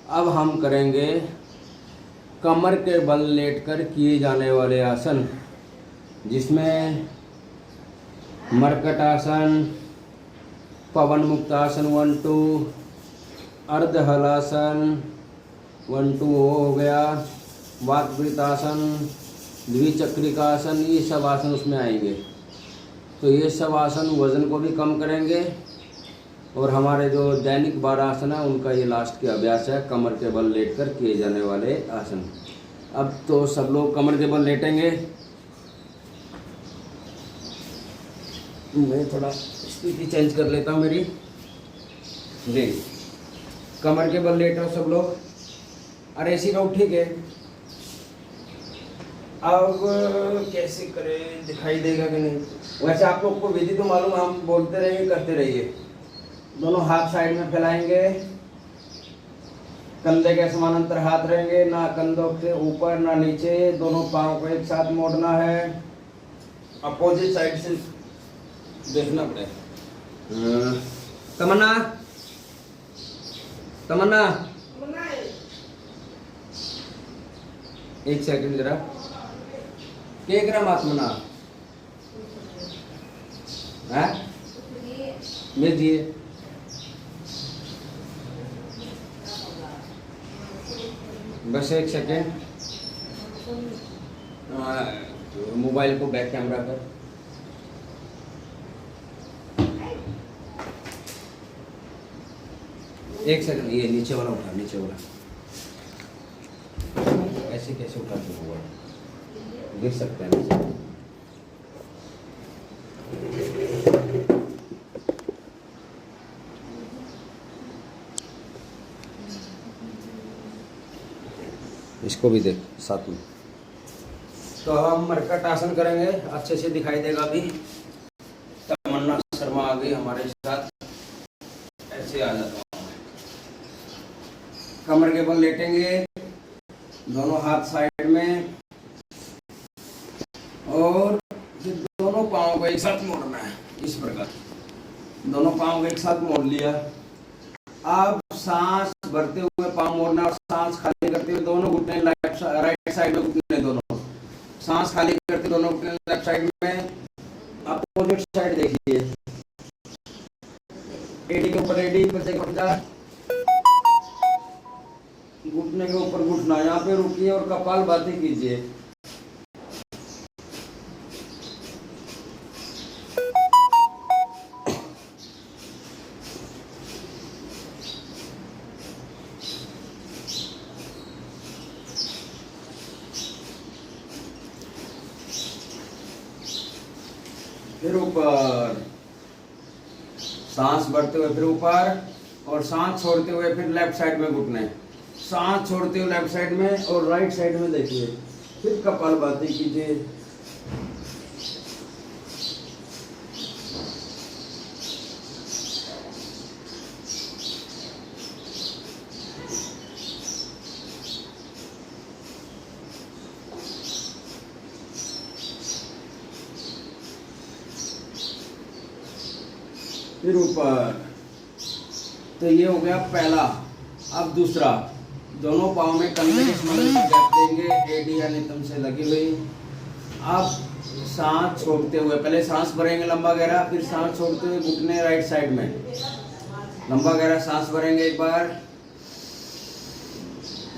अब हम करेंगे कमर के बल लेटकर किए जाने वाले आसन, जिसमें मरकट आसन, पवन मुक्त आसन 1 2, अर्ध हलासन 1 2 हो गया, वातवृतासन, द्विचक्रिकासन, ये सब आसन उसमें आएंगे। तो ये सब आसन वजन को भी कम करेंगे, और हमारे जो दैनिक 12 आसन है उनका ये लास्ट के अभ्यास है, कमर के बल लेटकर किए जाने वाले आसन। अब तो सब लोग कमर के बल लेटेंगे। मैं थोड़ा स्थिति चेंज कर लेता हूँ मेरी। जी, कमर के बल लेटो सब लोग। अरे ऐसी रहो, ठीक है। अब कैसे करें, दिखाई देगा कि नहीं? वैसे आप लोग को विधि तो मालूम, हम बोलते रहिए करते रहिए। दोनों हाथ साइड में फैलाएंगे, कंधे के समानांतर हाथ रहेंगे, ना कंधों के ऊपर ना नीचे, दोनों पाँव को एक साथ मोड़ना है। अपोजिट साइड से देखना पड़ेगा। तमन्ना तमन्ना एक सेकंड जरा, के ग्राम आत्मना है मेरे दिए बस एक सेकेंड, मोबाइल को बैक कैमरा कर। एक सेकंड, ये नीचे वाला उठा, नीचे वाला ऐसे कैसे उठाते हो, मोबाइल गिर सकता है नीचे। इसको भी देख साथ में। तो हम मरकट आसन करेंगे, अच्छे से दिखाई देगा अभी। तमन्ना शर्मा आ गई हमारे साथ, ऐसे आ जाता हूँ। कमर के बल लेटेंगे, दोनों हाथ साइड में, और फिर दोनों पाँव को एक साथ मोड़ना है इस प्रकार। दोनों पाँव को एक साथ मोड़ लिया। अब सांस भरते हुए पाँव मोड़ना और सांस खाली करते हुए दोनों घुटने राइट साइड में घुटने, दोनों सांस खाली करते दोनों घुटने लेफ्ट साइड में। अपोजिट साइड देखिए, एडी के ऊपर एडी, घुटने के ऊपर घुटना, यहाँ पे रुकिए और कपालभाति कीजिए। फिर ऊपर, सांस भरते हुए फिर ऊपर, और सांस छोड़ते हुए फिर लेफ्ट साइड में घुटने, सांस छोड़ते हुए लेफ्ट साइड में और राइट साइड में देखिए। फिर कपालभाति कीजिए। फिर ऊपर। तो ये हो गया पहला। अब दूसरा, दोनों पाँव में कंधे के समानांतर गैप देंगे, एडी या नितंब से लगी हुई। अब सांस छोड़ते हुए, पहले सांस भरेंगे लंबा गहरा, फिर सांस छोड़ते हुए घुटने राइट साइड में, लंबा गहरा सांस भरेंगे एक बार,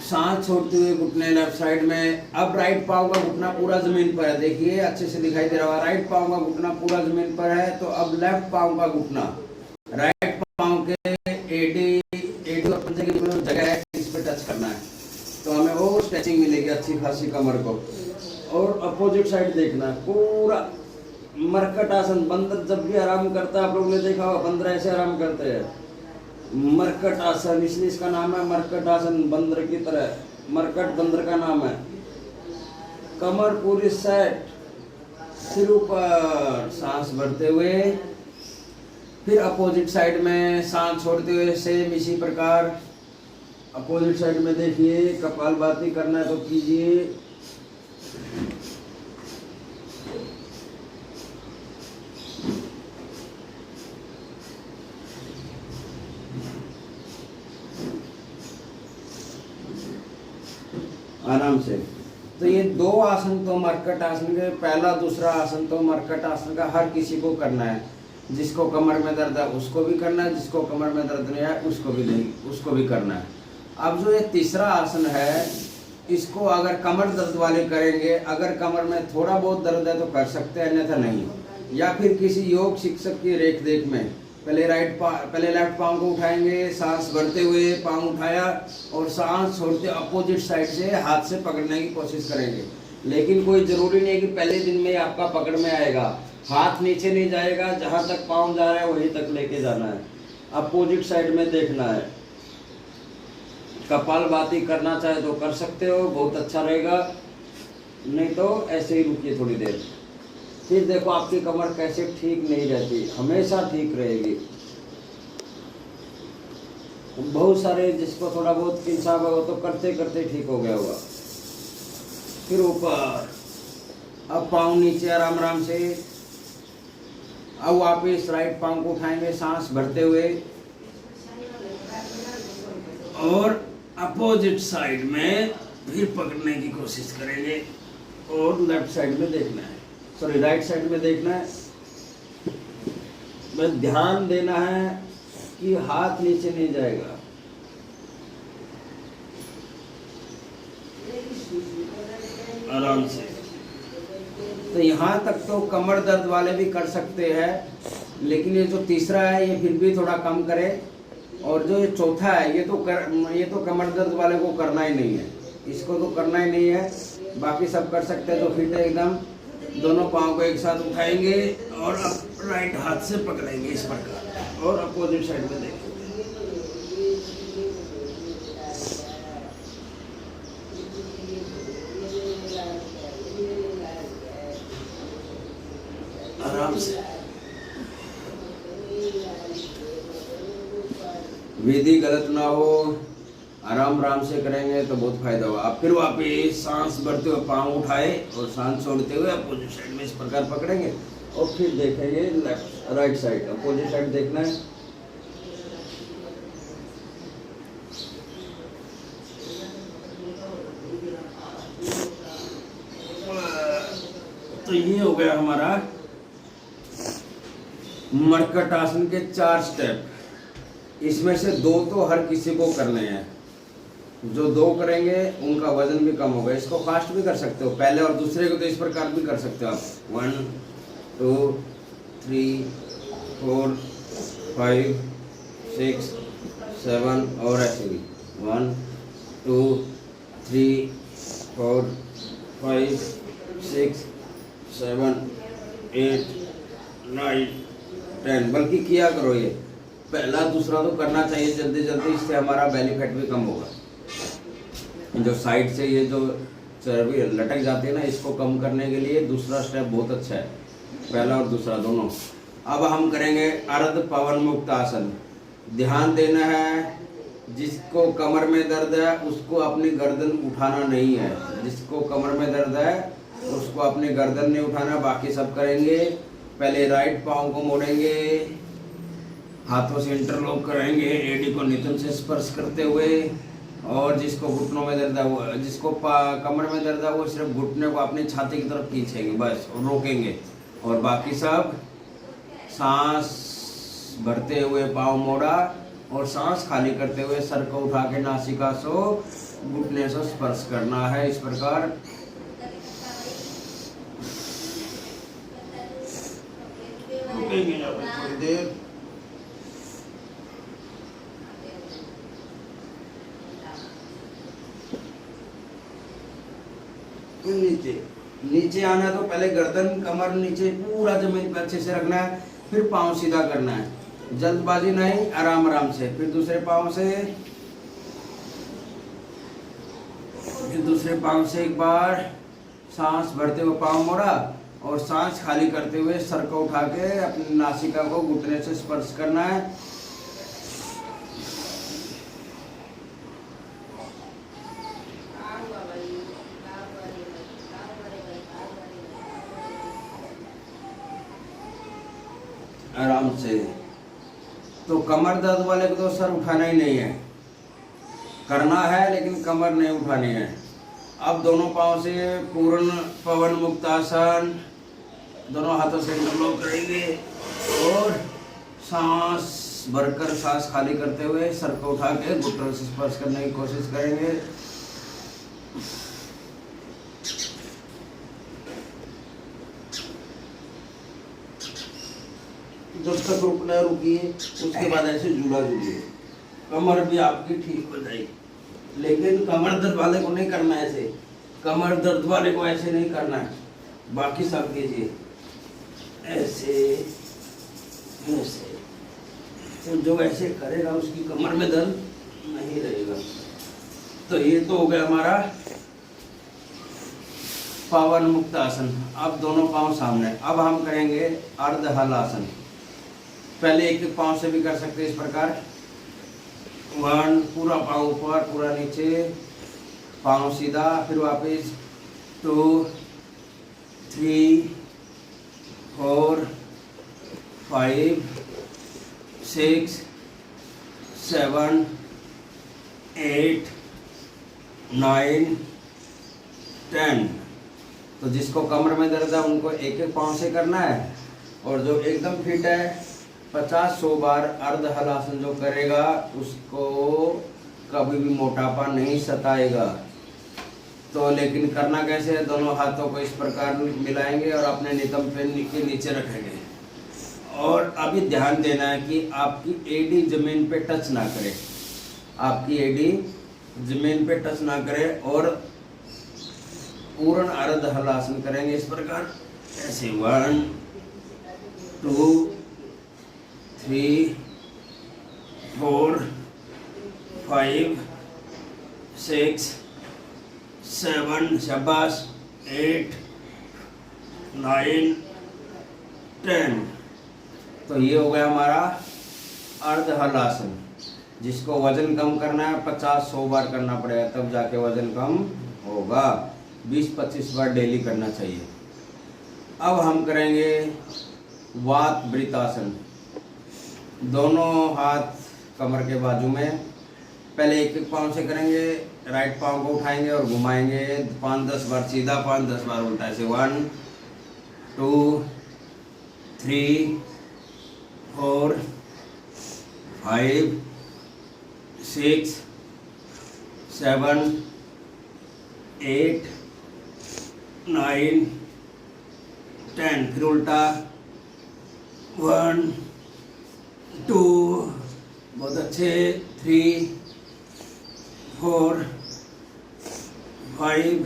सांस छोड़ते हुए घुटने लेफ्ट साइड में। अब राइट पाँव का घुटना पूरा जमीन पर है, देखिए अच्छे से दिखाई दे रहा है। राइट पाँव का घुटना पूरा जमीन पर है। तो अब लेफ्ट पाँव का घुटना, राइट पाँव के एडी और पंजे की जो जगह है इस पे टच करना है, तो हमें वो स्ट्रेचिंग मिलेगी अच्छी खासी कमर को। और अपोजिट साइड देखना है पूरा। मरकट आसन, बंदर जब भी आराम करता है, आप लोगों ने देखा होगा बंदर ऐसे आराम करते हैं। मरकट आसन, इसलिए इसका नाम है मरकट आसन, बंदर की तरह। मरकट बंदर का नाम है। कमर पूरी सेट, सिर ऊपर, सांस भरते हुए, फिर अपोजिट साइड में सांस छोड़ते हुए सेम इसी प्रकार। अपोजिट साइड में देखिए, कपालभाति करना है तो कीजिए। आराम से। तो ये दो आसन तो मरकट आसन के, पहला दूसरा आसन तो मरकट आसन का हर किसी को करना है। जिसको कमर में दर्द है उसको भी करना है, जिसको कमर में दर्द नहीं है उसको भी करना है। अब जो ये तीसरा आसन है, इसको अगर कमर दर्द वाले करेंगे, अगर कमर में थोड़ा बहुत दर्द है तो कर सकते हैं, अन्यथा नहीं। या फिर किसी योग शिक्षक की रेख देख में पहले लेफ्ट पाँव को उठाएंगे, सांस भरते हुए पाँव उठाया और सांस छोड़ते अपोजिट साइड से हाथ से पकड़ने की कोशिश करेंगे। लेकिन कोई जरूरी नहीं है कि पहले दिन में आपका पकड़ में आएगा। हाथ नीचे नहीं जाएगा, जहाँ तक पाँव जा रहा है वहीं तक लेके जाना है। अपोजिट साइड में देखना है। कपालभाति करना चाहे तो कर सकते हो, बहुत अच्छा रहेगा, नहीं तो ऐसे ही रुकिए थोड़ी देर। फिर देखो आपकी कमर कैसे ठीक नहीं रहती, हमेशा ठीक रहेगी। बहुत सारे जिसको थोड़ा बहुत पिंचा हुआ तो करते करते ठीक हो गया होगा। फिर ऊपर, अब पाँव नीचे आराम आराम से। अब वापिस राइट पाँव को उठाएंगे सांस भरते हुए और अपोजिट साइड में फिर पकड़ने की कोशिश करेंगे और लेफ्ट साइड में देखना है, सॉरी राइट साइड में देखना है। बस ध्यान देना है कि हाथ नीचे नहीं जाएगा। आराम से। तो यहाँ तक तो कमर दर्द वाले भी कर सकते हैं, लेकिन ये जो तीसरा है ये फिर भी थोड़ा कम करे। और जो ये चौथा है ये तो कमर दर्द वाले को करना ही नहीं है, इसको तो करना ही नहीं है। बाकी सब कर सकते हैं। तो फिर एकदम दोनों पाँव को एक साथ उठाएंगे और राइट हाथ से पकड़ेंगे इस प्रकार और अपोजिट साइड में देखेंगे। आराम से। विधि गलत ना हो, आराम आराम से करेंगे तो बहुत फायदा होगा। आप फिर वापिस सांस भरते हुए पाँव उठाए और सांस छोड़ते हुए अपोजिट साइड में इस प्रकार पकड़ेंगे और फिर देखेंगे left right side, opposite side देखना है। तो ये हो गया हमारा मरकट आसन के 4 स्टेप। इसमें से 2 तो हर किसी को करने हैं। जो 2 करेंगे उनका वजन भी कम होगा। इसको फास्ट भी कर सकते हो, पहले और दूसरे को तो इस प्रकार भी कर सकते हो आप। 1 2 3 4 5 6 7 और ऐसे भी 1 2 3 4 5 6 7 8 9 10। बल्कि किया करो ये पहला दूसरा तो करना चाहिए जल्दी जल्दी, इससे हमारा बेली फैट भी कम होगा। जो साइड से ये जो चर्बी लटक जाती है ना, इसको कम करने के लिए दूसरा स्टेप बहुत अच्छा है, पहला और दूसरा दोनों। अब हम करेंगे अर्ध पवन मुक्त आसन। ध्यान देना है, जिसको कमर में दर्द है उसको अपनी गर्दन उठाना नहीं है। जिसको कमर में दर्द है उसको अपनी गर्दन नहीं उठाना, बाकी सब करेंगे। पहले राइट पाँव को मोड़ेंगे, हाथों से इंटरलॉक करेंगे, एडी को नितंब से स्पर्श करते हुए। और जिसको घुटनों में दर्द है वो, जिसको कमर में दर्द है वो सिर्फ घुटने को अपनी छाती की तरफ खींचेंगे बस और रोकेंगे। और बाकी सब सांस भरते हुए पाँव मोड़ा और सांस खाली करते हुए सर को उठा के नासिका से घुटने से स्पर्श करना है इस प्रकार। रुकेंगे थोड़ी देर। नीचे नीचे आना तो पहले गर्दन कमर नीचे पूरा जमीन पर अच्छे से रखना है, फिर पाँव सीधा करना है, जल्दबाजी नहीं, आराम आराम से। फिर दूसरे पाँव से एक बार सांस भरते हुए पाँव मोड़ा और सांस खाली करते हुए सर को उठा के अपनी नासिका को घुटने से स्पर्श करना है। आराम से। तो कमर दर्द वाले को तो सर उठाना ही नहीं है, करना है लेकिन कमर नहीं उठानी है। अब दोनों पाँव से पूर्ण पवन मुक्त आसन, दोनों हाथों से इंटरलॉक करेंगे और सांस भरकर सांस खाली करते हुए सर को उठा के घुटनों से स्पर्श करने की कोशिश करेंगे। जब तक रुकना रुकिए, उसके बाद ऐसे झूला झूलिए, कमर भी आपकी ठीक हो जाएगी। लेकिन कमर दर्द वाले को नहीं करना है ऐसे, कमर दर्द वाले को ऐसे नहीं करना है, बाकी सब कीजिए ऐसे ऐसे। तो जो ऐसे करेगा उसकी कमर में दर्द नहीं रहेगा। तो ये तो हो गया हमारा पावन मुक्त आसन। अब दोनों पांव सामने। अब हम करेंगे अर्ध हल आसन। पहले एक एक पांव से भी कर सकते हैं इस प्रकार। 1, पूरा पाँव ऊपर, पूरा नीचे, पाँव सीधा, फिर वापस 2, 3, 4, 5, 6, 7, 8, 9, 10। तो जिसको कमर में दर्द है उनको एक एक पाँव से करना है, और जो एकदम फिट है 50-100 बार अर्ध हलासन जो करेगा उसको कभी भी मोटापा नहीं सताएगा। तो लेकिन करना कैसे है, दोनों हाथों को इस प्रकार मिलाएंगे और अपने नितंब पे के नीचे रखेंगे, और अभी ध्यान देना है कि आपकी एडी जमीन पे टच ना करे, आपकी एडी जमीन पे टच ना करे, और पूर्ण अर्ध हलासन करेंगे इस प्रकार, ऐसे 1, 2, 3, 4, 5, 6, 7, शाबाश, 8, 9, 10। तो ये हो गया हमारा अर्ध हलासन, जिसको वजन कम करना है 50-100 बार करना पड़ेगा, तब जाके वजन कम होगा। 20-25 बार डेली करना चाहिए। अब हम करेंगे वात वृतासन। दोनों हाथ कमर के बाजू में, पहले एक एक पाँव से करेंगे, राइट पाँव को उठाएंगे और घुमाएंगे 5-10 बार सीधा, 5-10 बार उल्टा, ऐसे 1, 2, 3, 4, 5, 6, 7, 8, 9, 10। फिर उल्टा 1, 2, बहुत अच्छे, 3, 4, 5,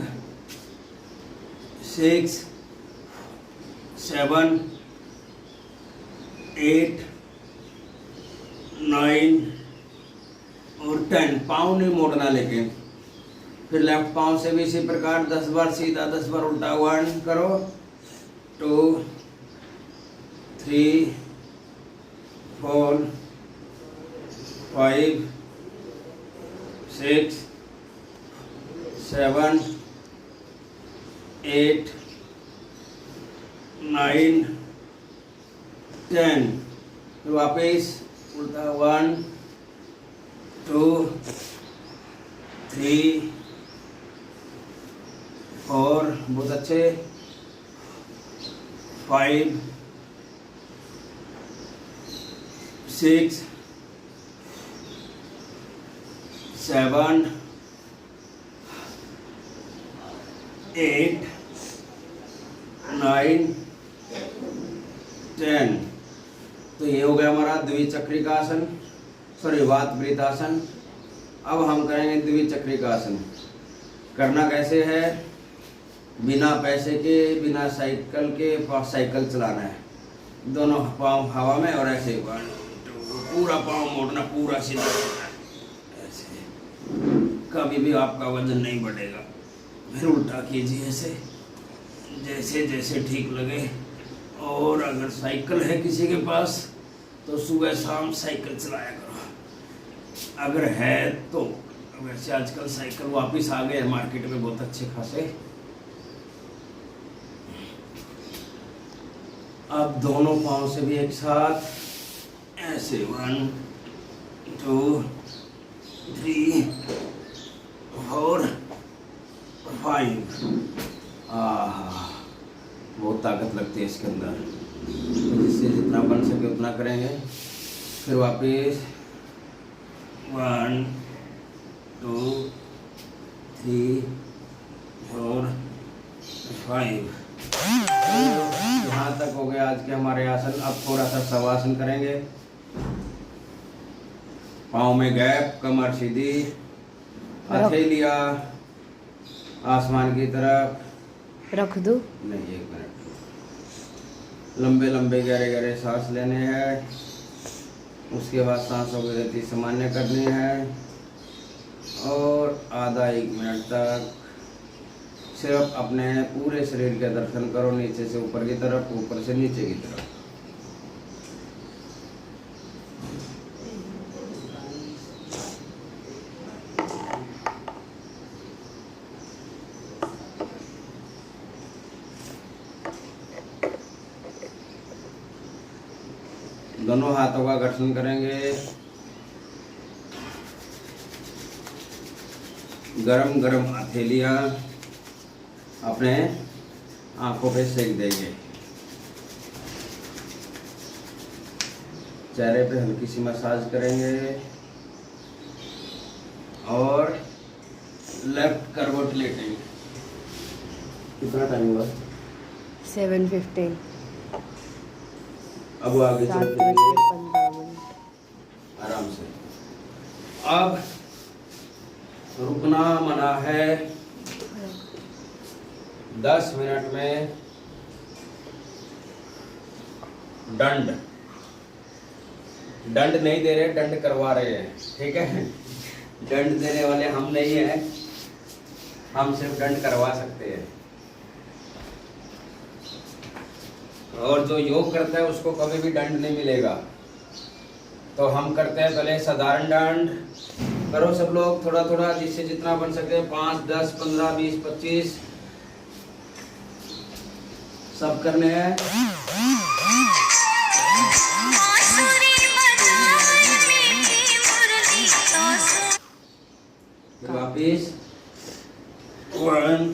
6, 7, 8, 9 और 10। पाँव नहीं मोड़ना लेकिन। फिर लेफ्ट पाँव से भी इसी प्रकार 10 बार सीधा, 10 बार उल्टा। 1 करो, 2, 3, 4, 5, 6, 7, 8, 9, 10। फिर वापस उल्टा 1, 2, 3, 4, बहुत अच्छे, 5, 6, 7, 8, 9, 10। तो ये हो गया हमारा द्विचक्रिका आसन, सॉरी वात वृतासन। अब हम करेंगे द्विचक्रिका आसन। करना कैसे है, बिना पैसे के, बिना साइकिल के साइकिल चलाना है। दोनों पाँव हवा में और ऐसे 1, 2, पूरा पाँव मोड़ना, पूरा सीधा ऐसे, कभी भी आपका वजन नहीं बढ़ेगा। फिर उल्टा कीजिए ऐसे, जैसे जैसे ठीक लगे। और अगर साइकिल है किसी के पास तो सुबह शाम साइकिल चलाया करो, अगर है तो। वैसे आजकल साइकिल वापस आ गए मार्केट में बहुत अच्छे खासे। अब दोनों पाँव से भी एक साथ ऐसे 1, 2, 3, 4, 5। बहुत ताकत लगती है इसके अंदर, तो जिससे जितना बन सके उतना करेंगे। फिर वापस 1, 2, 3, 4, 5। यहाँ तक हो गया आज के हमारे आसन। अब थोड़ा सा शवासन करेंगे। पाँव में गैप, कमर सीधी, हथेलियाँ आसमान की तरफ रख दो। नहीं, 1 मिनट। लंबे लंबे गहरे गहरे सांस लेने हैं। उसके बाद सांसों की गति सामान्य करनी है, और आधा 1 मिनट तक सिर्फ अपने पूरे शरीर के दर्शन करो, नीचे से ऊपर की तरफ, ऊपर से नीचे की तरफ। दोनों हाथों का घर्षण करेंगे। गरम गरम हथेलियाँ अपने आंखों पे सेक देंगे। चेहरे पे हल्की सी मसाज करेंगे और लेफ्ट करवट लेटेंगे। कितना टाइम हुआ? 7:15। अब आगे 7 चलते बज के हैं 15 मिनट। आराम से। अब रुकना मना है। 10 मिनट में दंड नहीं दे रहे, दंड करवा रहे हैं, ठीक है। दंड देने वाले हम नहीं हैं, हम सिर्फ दंड करवा सकते हैं। और जो योग करता है उसको कभी भी दंड नहीं मिलेगा। तो हम करते हैं पहले साधारण दंड। करो सब लोग थोड़ा थोड़ा, जिससे जितना बन सके। 5, 10, 15, 20, 25 सब करने हैं। फिर वापिस 1,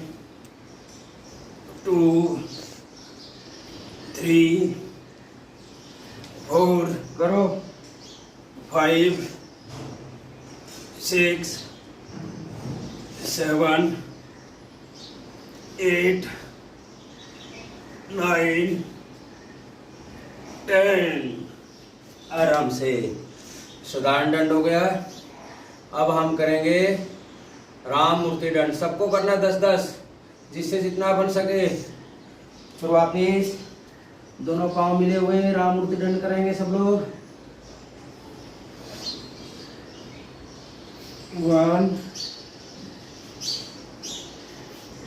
2, 3, 4 करो। 5, 6, 7, 8, 9, 10। आराम से। साधारण दंड हो गया। अब हम करेंगे राम मूर्ति दंड। सबको करना 10-10, जिससे जितना बन सके। फिर वापिस दोनों पांव मिले हुए राम मूर्ति दंड करेंगे सब लोग। 1,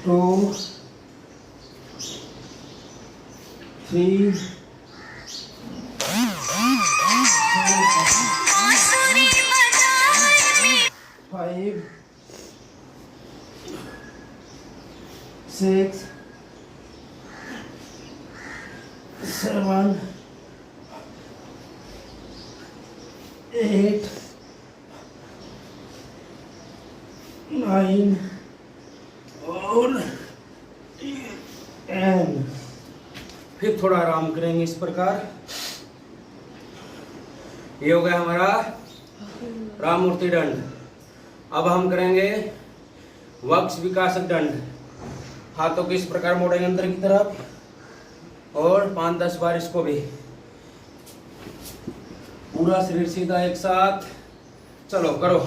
2, 3, 5, 6, 7, 8, 9 और 10। फिर थोड़ा आराम करेंगे इस प्रकार। ये हो गया हमारा राम मूर्ति दंड। अब हम करेंगे वक्ष विकासक दंड। हाथों को इस प्रकार मोड़ेंगे अंदर की तरफ और 5-10 बार इसको भी। पूरा शरीर सीधा एक साथ। चलो करो।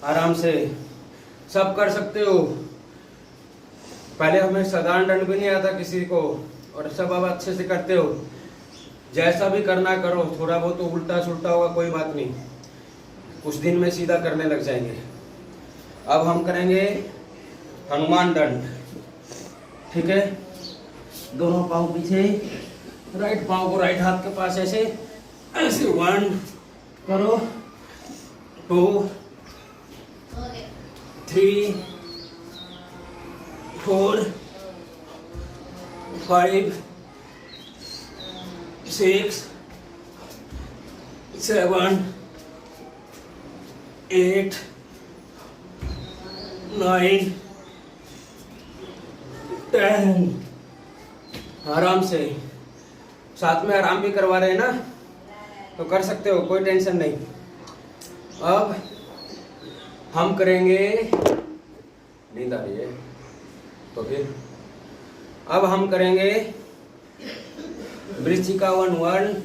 आराम से सब कर सकते हो। पहले हमें साधारण दंड भी नहीं आता किसी को, और सब अब अच्छे से करते हो। जैसा भी करना करो, थोड़ा बहुत तो उल्टा सुल्टा होगा, कोई बात नहीं, कुछ दिन में सीधा करने लग जाएंगे। अब हम करेंगे हनुमान दंड, ठीक है। दोनों पाँव पीछे, राइट पाँव को राइट हाथ के पास ऐसे ऐसे 1 करो, 2, 3, 4, 5, 6, 7, 8, 9, 10। आराम से। साथ में आराम भी करवा रहे हैं ना, तो कर सकते हो, कोई टेंशन नहीं। अब हम करेंगे, नींद आ रही है तो फिर अब हम करेंगे वृश्चिका 1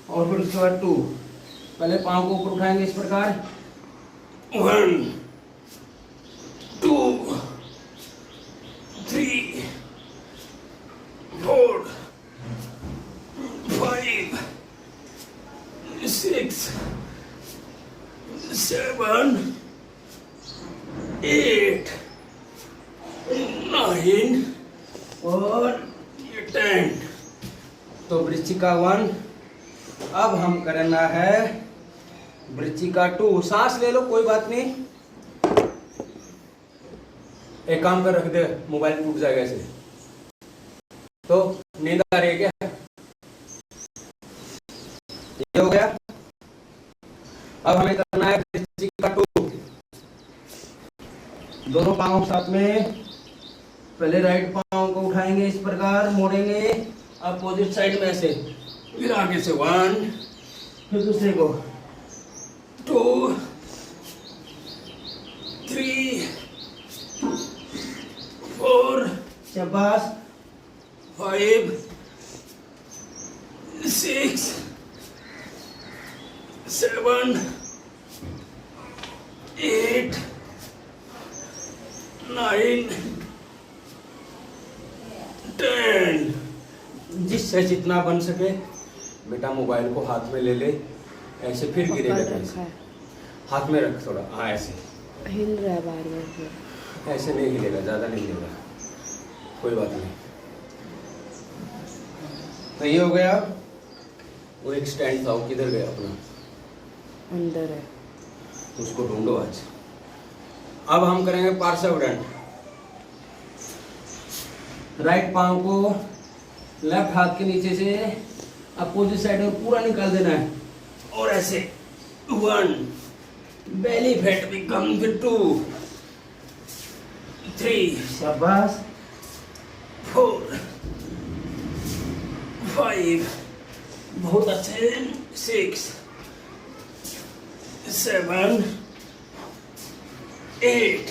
और फिर उसके बाद 2। पहले पाँव को ऊपर उठाएंगे इस प्रकार, 1, 2, 3, 4, 5, 6, 7, 8, 9 और 10। तो वृश्चिका 1। अब हम करना है वृश्चिका 2। सांस ले लो, कोई बात नहीं। एक काम कर, रख दे, मोबाइल टूट जाएगा ऐसे। तो नींद आ रही है क्या? ये हो गया। अब हमें करना है वृश्चिका 2। दोनों पांव साथ में। पहले राइट पांव को उठाएंगे, इस प्रकार मोड़ेंगे अपोजिट साइड में ऐसे, फिर आगे से 1, फिर दूसरे को 2, 3, 4, शाबाश, 5, 6, 7, 8, 9, 10। जिससे जितना बन सके बेटा मोबाइल को हाथ में ले ले, ऐसे फिर गिरेगा पकड़ कैसे? रखा है, हाथ में रख थोड़ा, हाँ ऐसे, हिल रहा है बार बार। ऐसे नहीं हिलेगा, ज़्यादा नहीं हिलेगा, कोई बात नहीं। तो ये हो गया। वो एक स्टैंड था, वो किधर गया अपना? अंदर है। उसको ढूंढो आज। अब हम करेंगे पार्श्व दंड। राइट पांव को लेफ्ट हाथ के नीचे से अपोजिट साइड में पूरा निकाल देना है, और ऐसे 1, बेली फैट बिकम, फिर 2, 3, शाबाश, 4, 5, बहुत अच्छे, 6, 7, 8,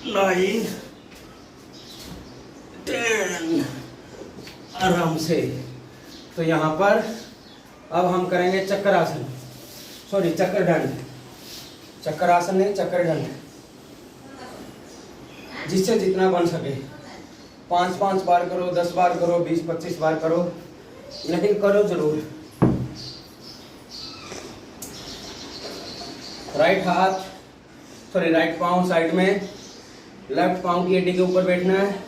9, 10। आराम से। तो यहाँ पर अब हम करेंगे चक्रासन, सॉरी चक्रदंड। चक्रासन नहीं, चक्रदंड। जिससे जितना बन सके, 5-5 बार करो, 10 बार करो, 20-25 बार करो, लेकिन करो जरूर। राइट हाथ, सॉरी राइट पांव साइड में, लेफ्ट पांव की एडी के ऊपर बैठना है,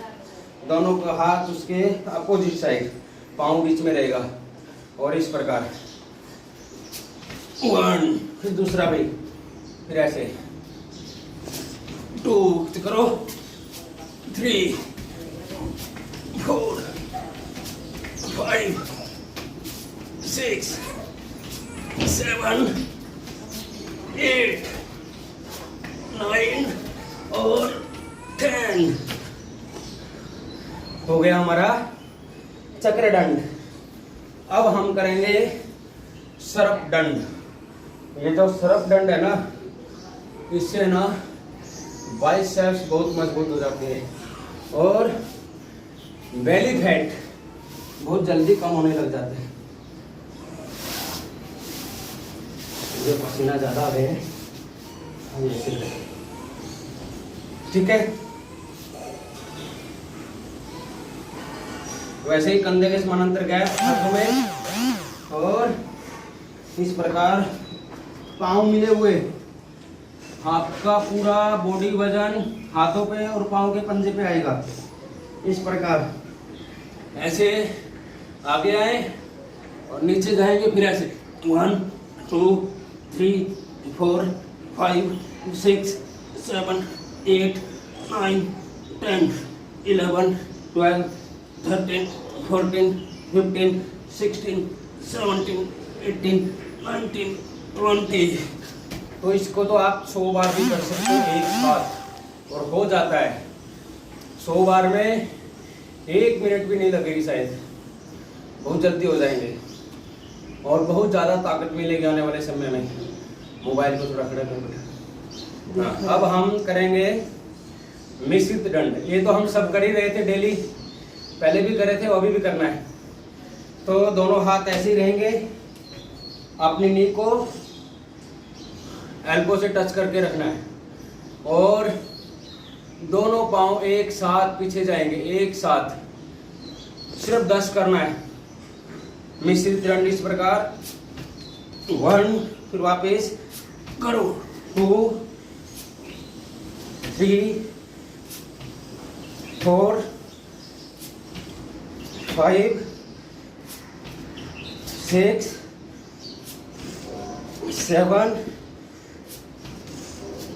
दोनों का हाथ उसके अपोजिट साइड, पांव बीच में रहेगा, और इस प्रकार 1, फिर दूसरा भी, फिर ऐसे 2 करो, 3, 4, 5, 6, 7, 8, 9 और 10। हो गया हमारा चक्रदंड। अब हम करेंगे सर्प दंड। ये जो सर्प दंड है ना, इससे ना बाइसेप्स बहुत मजबूत हो जाते हैं और बेली फैट बहुत जल्दी कम होने लग जाते हैं। मुझे पसीना ज़्यादा आ रहे हैं, हम ऐसे करें, ठीक है। वैसे ही कंधे के समानांतर गए हाथों में, और इस प्रकार पांव मिले हुए, आपका पूरा बॉडी वजन हाथों पे और पांव के पंजे पे आएगा। इस प्रकार ऐसे आगे आए और नीचे जाएंगे, फिर ऐसे 1, 2, 3, 4, 5, 6, 7, 8, 9, 10, 11, 12, 13, 14, 15, 16, 17, 18, 19, 20। तो इसको तो आप 100 बार भी कर सकते हो एक साथ, और हो जाता है। 100 बार में 1 मिनट भी नहीं लगेगी शायद, बहुत जल्दी हो जाएंगे और बहुत ज़्यादा ताकत मिलेगी आने वाले समय में। मोबाइल को थोड़ा खड़ा कर। हाँ, अब हम करेंगे मिश्रित दंड। ये तो हम सब कर ही रहे थे डेली, पहले भी करे थे, अभी भी करना है। तो दोनों हाथ ऐसे ही रहेंगे, अपनी नी को एल्बो से टच करके रखना है, और दोनों पांव एक साथ पीछे जाएंगे, एक साथ सिर्फ 10 करना है। मिश्रित दंड इस प्रकार 1, फिर वापस करो 2, 3, 4, 5, 6, 7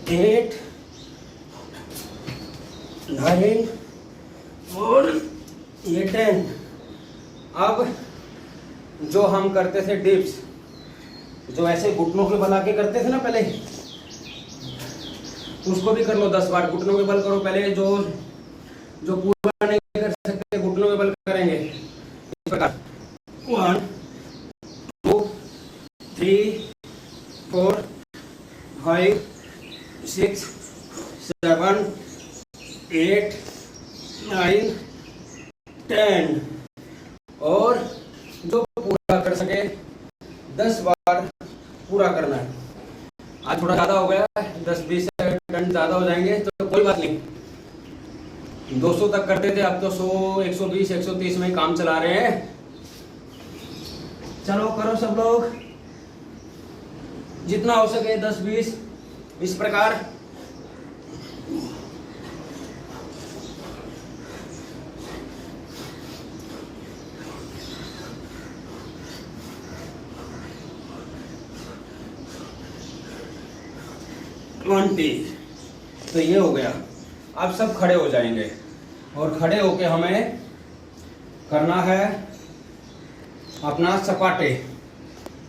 8 9 और ये 10। अब जो हम करते थे डिप्स, जो ऐसे घुटनों के बल आके करते थे ना पहले, उसको भी कर लो 10 बार। घुटनों के बल करो पहले, जो पूरा नहीं कर सकते घुटनों के बल करेंगे इस प्रकार। 1 2 3 4 5 6 7 8 9 10। और जो पूरा कर सके 10 बार पूरा करना है। आज थोड़ा ज़्यादा हो गया, 10-20 सेकंड ज़्यादा हो जाएंगे तो कोई बात नहीं। 200 तक करते थे, अब तो 100 120 130 में काम चला रहे हैं। चलो करो सब लोग, जितना हो सके 10-20 इस प्रकार। तो ये हो गया। अब सब खड़े हो जाएंगे और खड़े होके हमें करना है अपना सपाटे।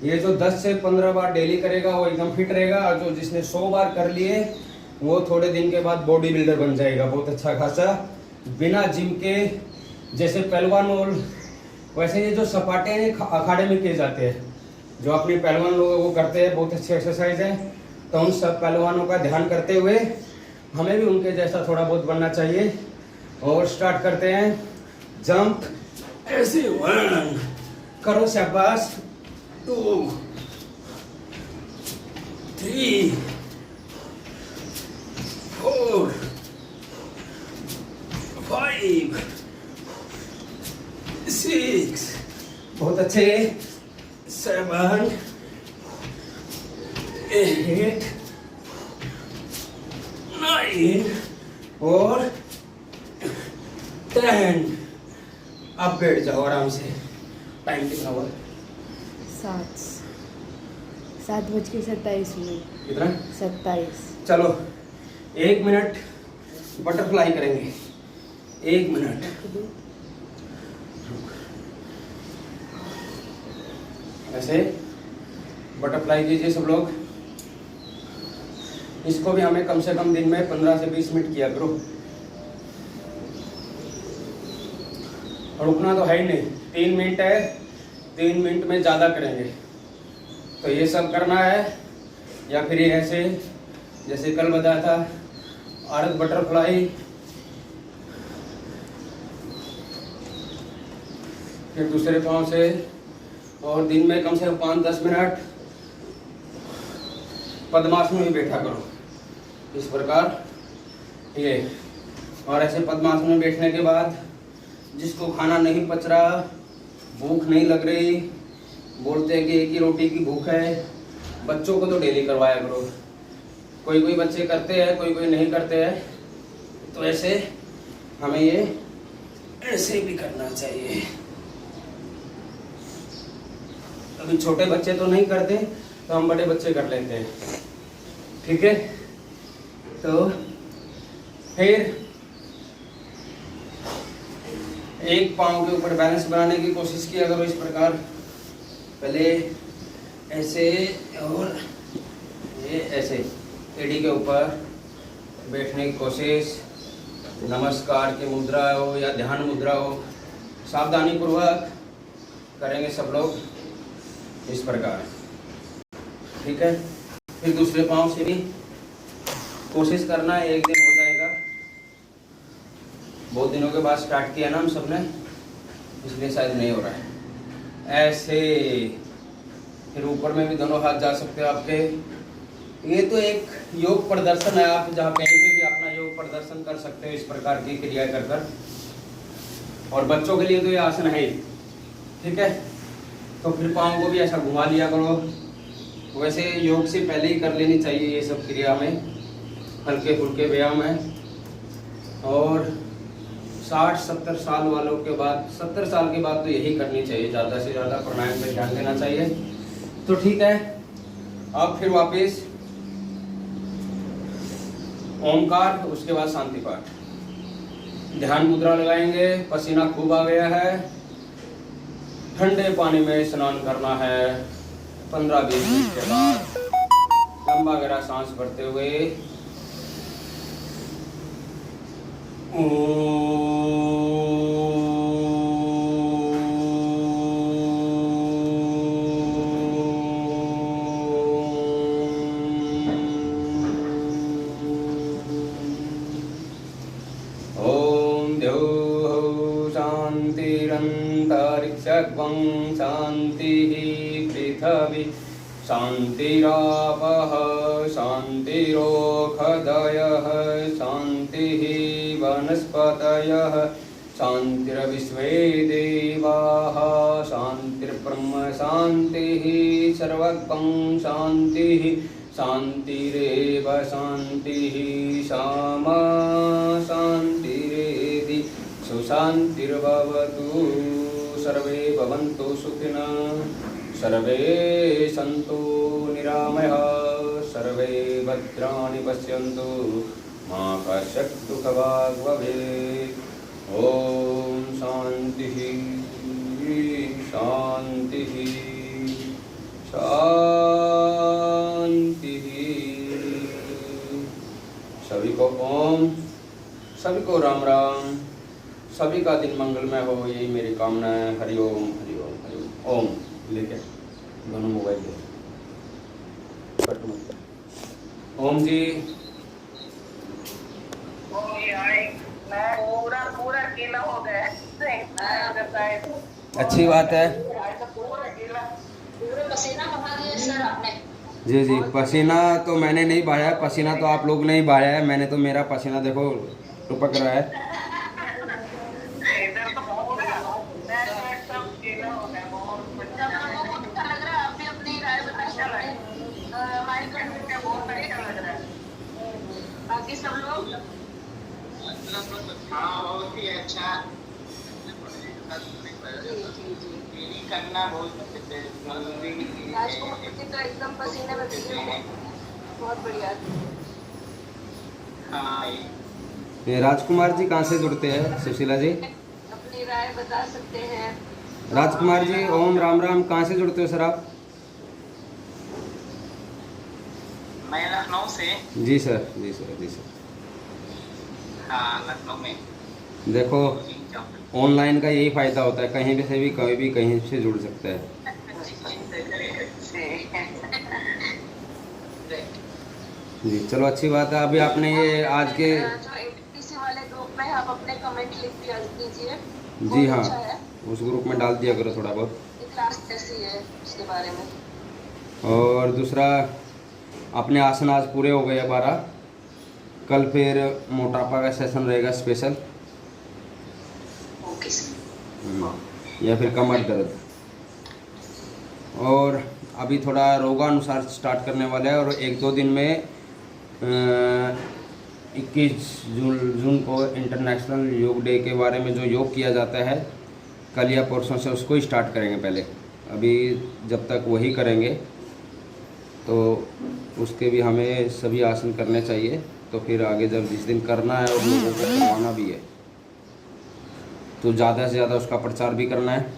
ये जो 10 से 15 बार डेली करेगा वो एकदम फिट रहेगा, और जो जिसने 100 बार कर लिए वो थोड़े दिन के बाद बॉडी बिल्डर बन जाएगा, बहुत अच्छा खासा, बिना जिम के। जैसे पहलवान और वैसे ये जो सपाटे हैं अखाड़े में किए जाते हैं, जो अपने पहलवान लोग वो करते हैं, बहुत अच्छी एक्सरसाइज है। तो उन सब पहलवानों का ध्यान करते हुए हमें भी उनके जैसा थोड़ा बहुत बनना चाहिए। और स्टार्ट करते हैं। जंप ऐसे, 1 करो, शाबाश, 2 3 4 5 6, बहुत अच्छे, 7 8 9 और 10। अब बैठ जाओ आराम से। टाइम कितना हुआ? 7:27 मिनट। कितना? 27। चलो 1 मिनट बटरफ्लाई करेंगे। 1 मिनट। ऐसे बटरफ्लाई कीजिए सब लोग। इसको भी हमें कम से कम दिन में 15 से 20 मिनट किया करो। और रुकना तो है ही नहीं, 3 मिनट है, 3 मिनट में ज़्यादा करेंगे। तो ये सब करना है, या फिर ये ऐसे जैसे कल बताया था, अर्ध बटरफ्लाई, फिर दूसरे पाँव से, और दिन में कम से कम 5-10 मिनट पद्मासन में बैठा करो इस प्रकार ये। और ऐसे पद्मासन में बैठने के बाद जिसको खाना नहीं पच रहा, भूख नहीं लग रही, बोलते हैं कि एक ही रोटी की भूख है, बच्चों को तो डेली करवाया करो। कोई कोई बच्चे करते हैं, कोई कोई नहीं करते हैं। तो ऐसे हमें ये ऐसे भी करना चाहिए। अभी छोटे बच्चे तो नहीं करते, तो हम बड़े बच्चे कर लेते हैं, ठीक है। तो फिर एक पाँव के ऊपर बैलेंस बनाने की कोशिश किया करो इस प्रकार। पहले ऐसे और ये ऐसे एड़ी के ऊपर बैठने की कोशिश। नमस्कार की मुद्रा हो या ध्यान मुद्रा हो, सावधानी पूर्वक करेंगे सब लोग इस प्रकार, ठीक है। फिर दूसरे पाँव से भी कोशिश करना है, एक दिन हो जाएगा। बहुत दिनों के बाद स्टार्ट किया ना हम सब ने, इसलिए शायद नहीं हो रहा है। ऐसे फिर ऊपर में भी दोनों हाथ जा सकते हो आपके। ये तो एक योग प्रदर्शन है, आप जहाँ कहीं पे भी अपना योग प्रदर्शन कर सकते हो इस प्रकार की क्रिया कर कर। और बच्चों के लिए तो ये आसन है ही, ठीक है। तो फिर पाँव को भी ऐसा घुमा लिया करो। वैसे योग से पहले ही कर लेनी चाहिए ये सब क्रिया में, हल्के फुल्के व्यायाम है। और 60-70 साल वालों के बाद, 70 साल के बाद तो यही करनी चाहिए, ज़्यादा से ज़्यादा प्राणायाम पे ध्यान देना चाहिए। तो ठीक है, अब फिर वापिस ओमकार, उसके बाद शांति पाठ। ध्यान मुद्रा लगाएंगे। पसीना खूब आ गया है, ठंडे पानी में स्नान करना है। 15-20 मिनट के बाद लंबा गहरा सांस भरते हुए शांतिरंतरिक्षं शांतिः पृथिवी शांतिरापः शांतिरोषधयः शांतिः वनस्पतयः शांतिर्विश्वे देवाः शांतिर्ब्रह्म शांतिः सर्वगं शांतिः शांतिरेव शांतिः सामा शांतिरेधि सुशांतिर्भवतु। सर्वे भवन्तु सुखिनः, सर्वे सन्तु निरामयाः, सर्वे भद्राणि पश्यन्तु, मा कश्चित् दुःखभाग् भवेत्। ॐ शान्तिः शान्तिः शान्तिः। सभी को ओम, सभी को राम राम, सभी का दिन मंगलमय हो, यही मेरी कामना है। हरि ओम हरि ओम हरि ओम। ओम लेके दोनों मोबाइल ले। ओम जी। पूरा गीला हो गया। अच्छी बात है। जी जी, पसीना तो मैंने नहीं बहाया, पसीना तो आप लोग ने ही बहाया है। मैंने तो, मेरा पसीना देखो टपक रहा है। बाकी सब लोग बहुत ही अच्छा करना, बहुत राजकुमार जी तो एकदम पसीने में भीगे हैं। बहुत बढ़िया। ये राजकुमार जी कहाँ से जुड़ते हैं सुशीला जी? अपनी राय बता सकते हैं। राजकुमार जी ओम राम राम, कहाँ से जुड़ते हो सर आप? मैं लखनऊ से। जी सर जी सर जी सर। हाँ, लखनऊ में। देखो ऑनलाइन का यही फ़ायदा होता है, कहीं भी से भी कोई भी कहीं से जुड़ सकता है। जी चलो, अच्छी बात है। अभी आपने ये आज के जो एनटीपीसी वाले ग्रुप में आप अपने कमेंट लिख दीजिए। जी हाँ, उस ग्रुप में डाल दिया करो थोड़ा बहुत। क्लास कैसी है उसके बारे में। और दूसरा, अपने आसन आज पूरे हो गए 12। कल फिर मोटापा का सेशन रहेगा स्पेशल, ओके सर। या फिर कमर दर्द। और अभी थोड़ा रोगानुसार स्टार्ट करने वाला है। और 1-2 दिन में 21 जून को इंटरनेशनल योग डे के बारे में जो योग किया जाता है, कल या परसों से उसको ही स्टार्ट करेंगे। पहले अभी जब तक वही करेंगे तो उसके भी हमें सभी आसन करने चाहिए। तो फिर आगे जब जिस दिन करना है और लोगों को करवाना भी है तो ज़्यादा से ज़्यादा उसका प्रचार भी करना है।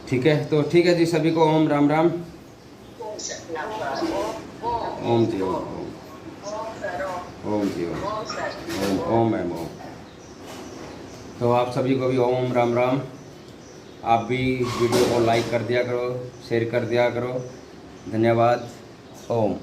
ठीक है, तो ठीक है जी, सभी को ओम राम राम। ओम जी ओम ओम जी ओम ओम मैम ओम। तो आप सभी को भी ओम राम राम। आप भी वीडियो को लाइक कर दिया करो, शेयर कर दिया करो। धन्यवाद। ओम।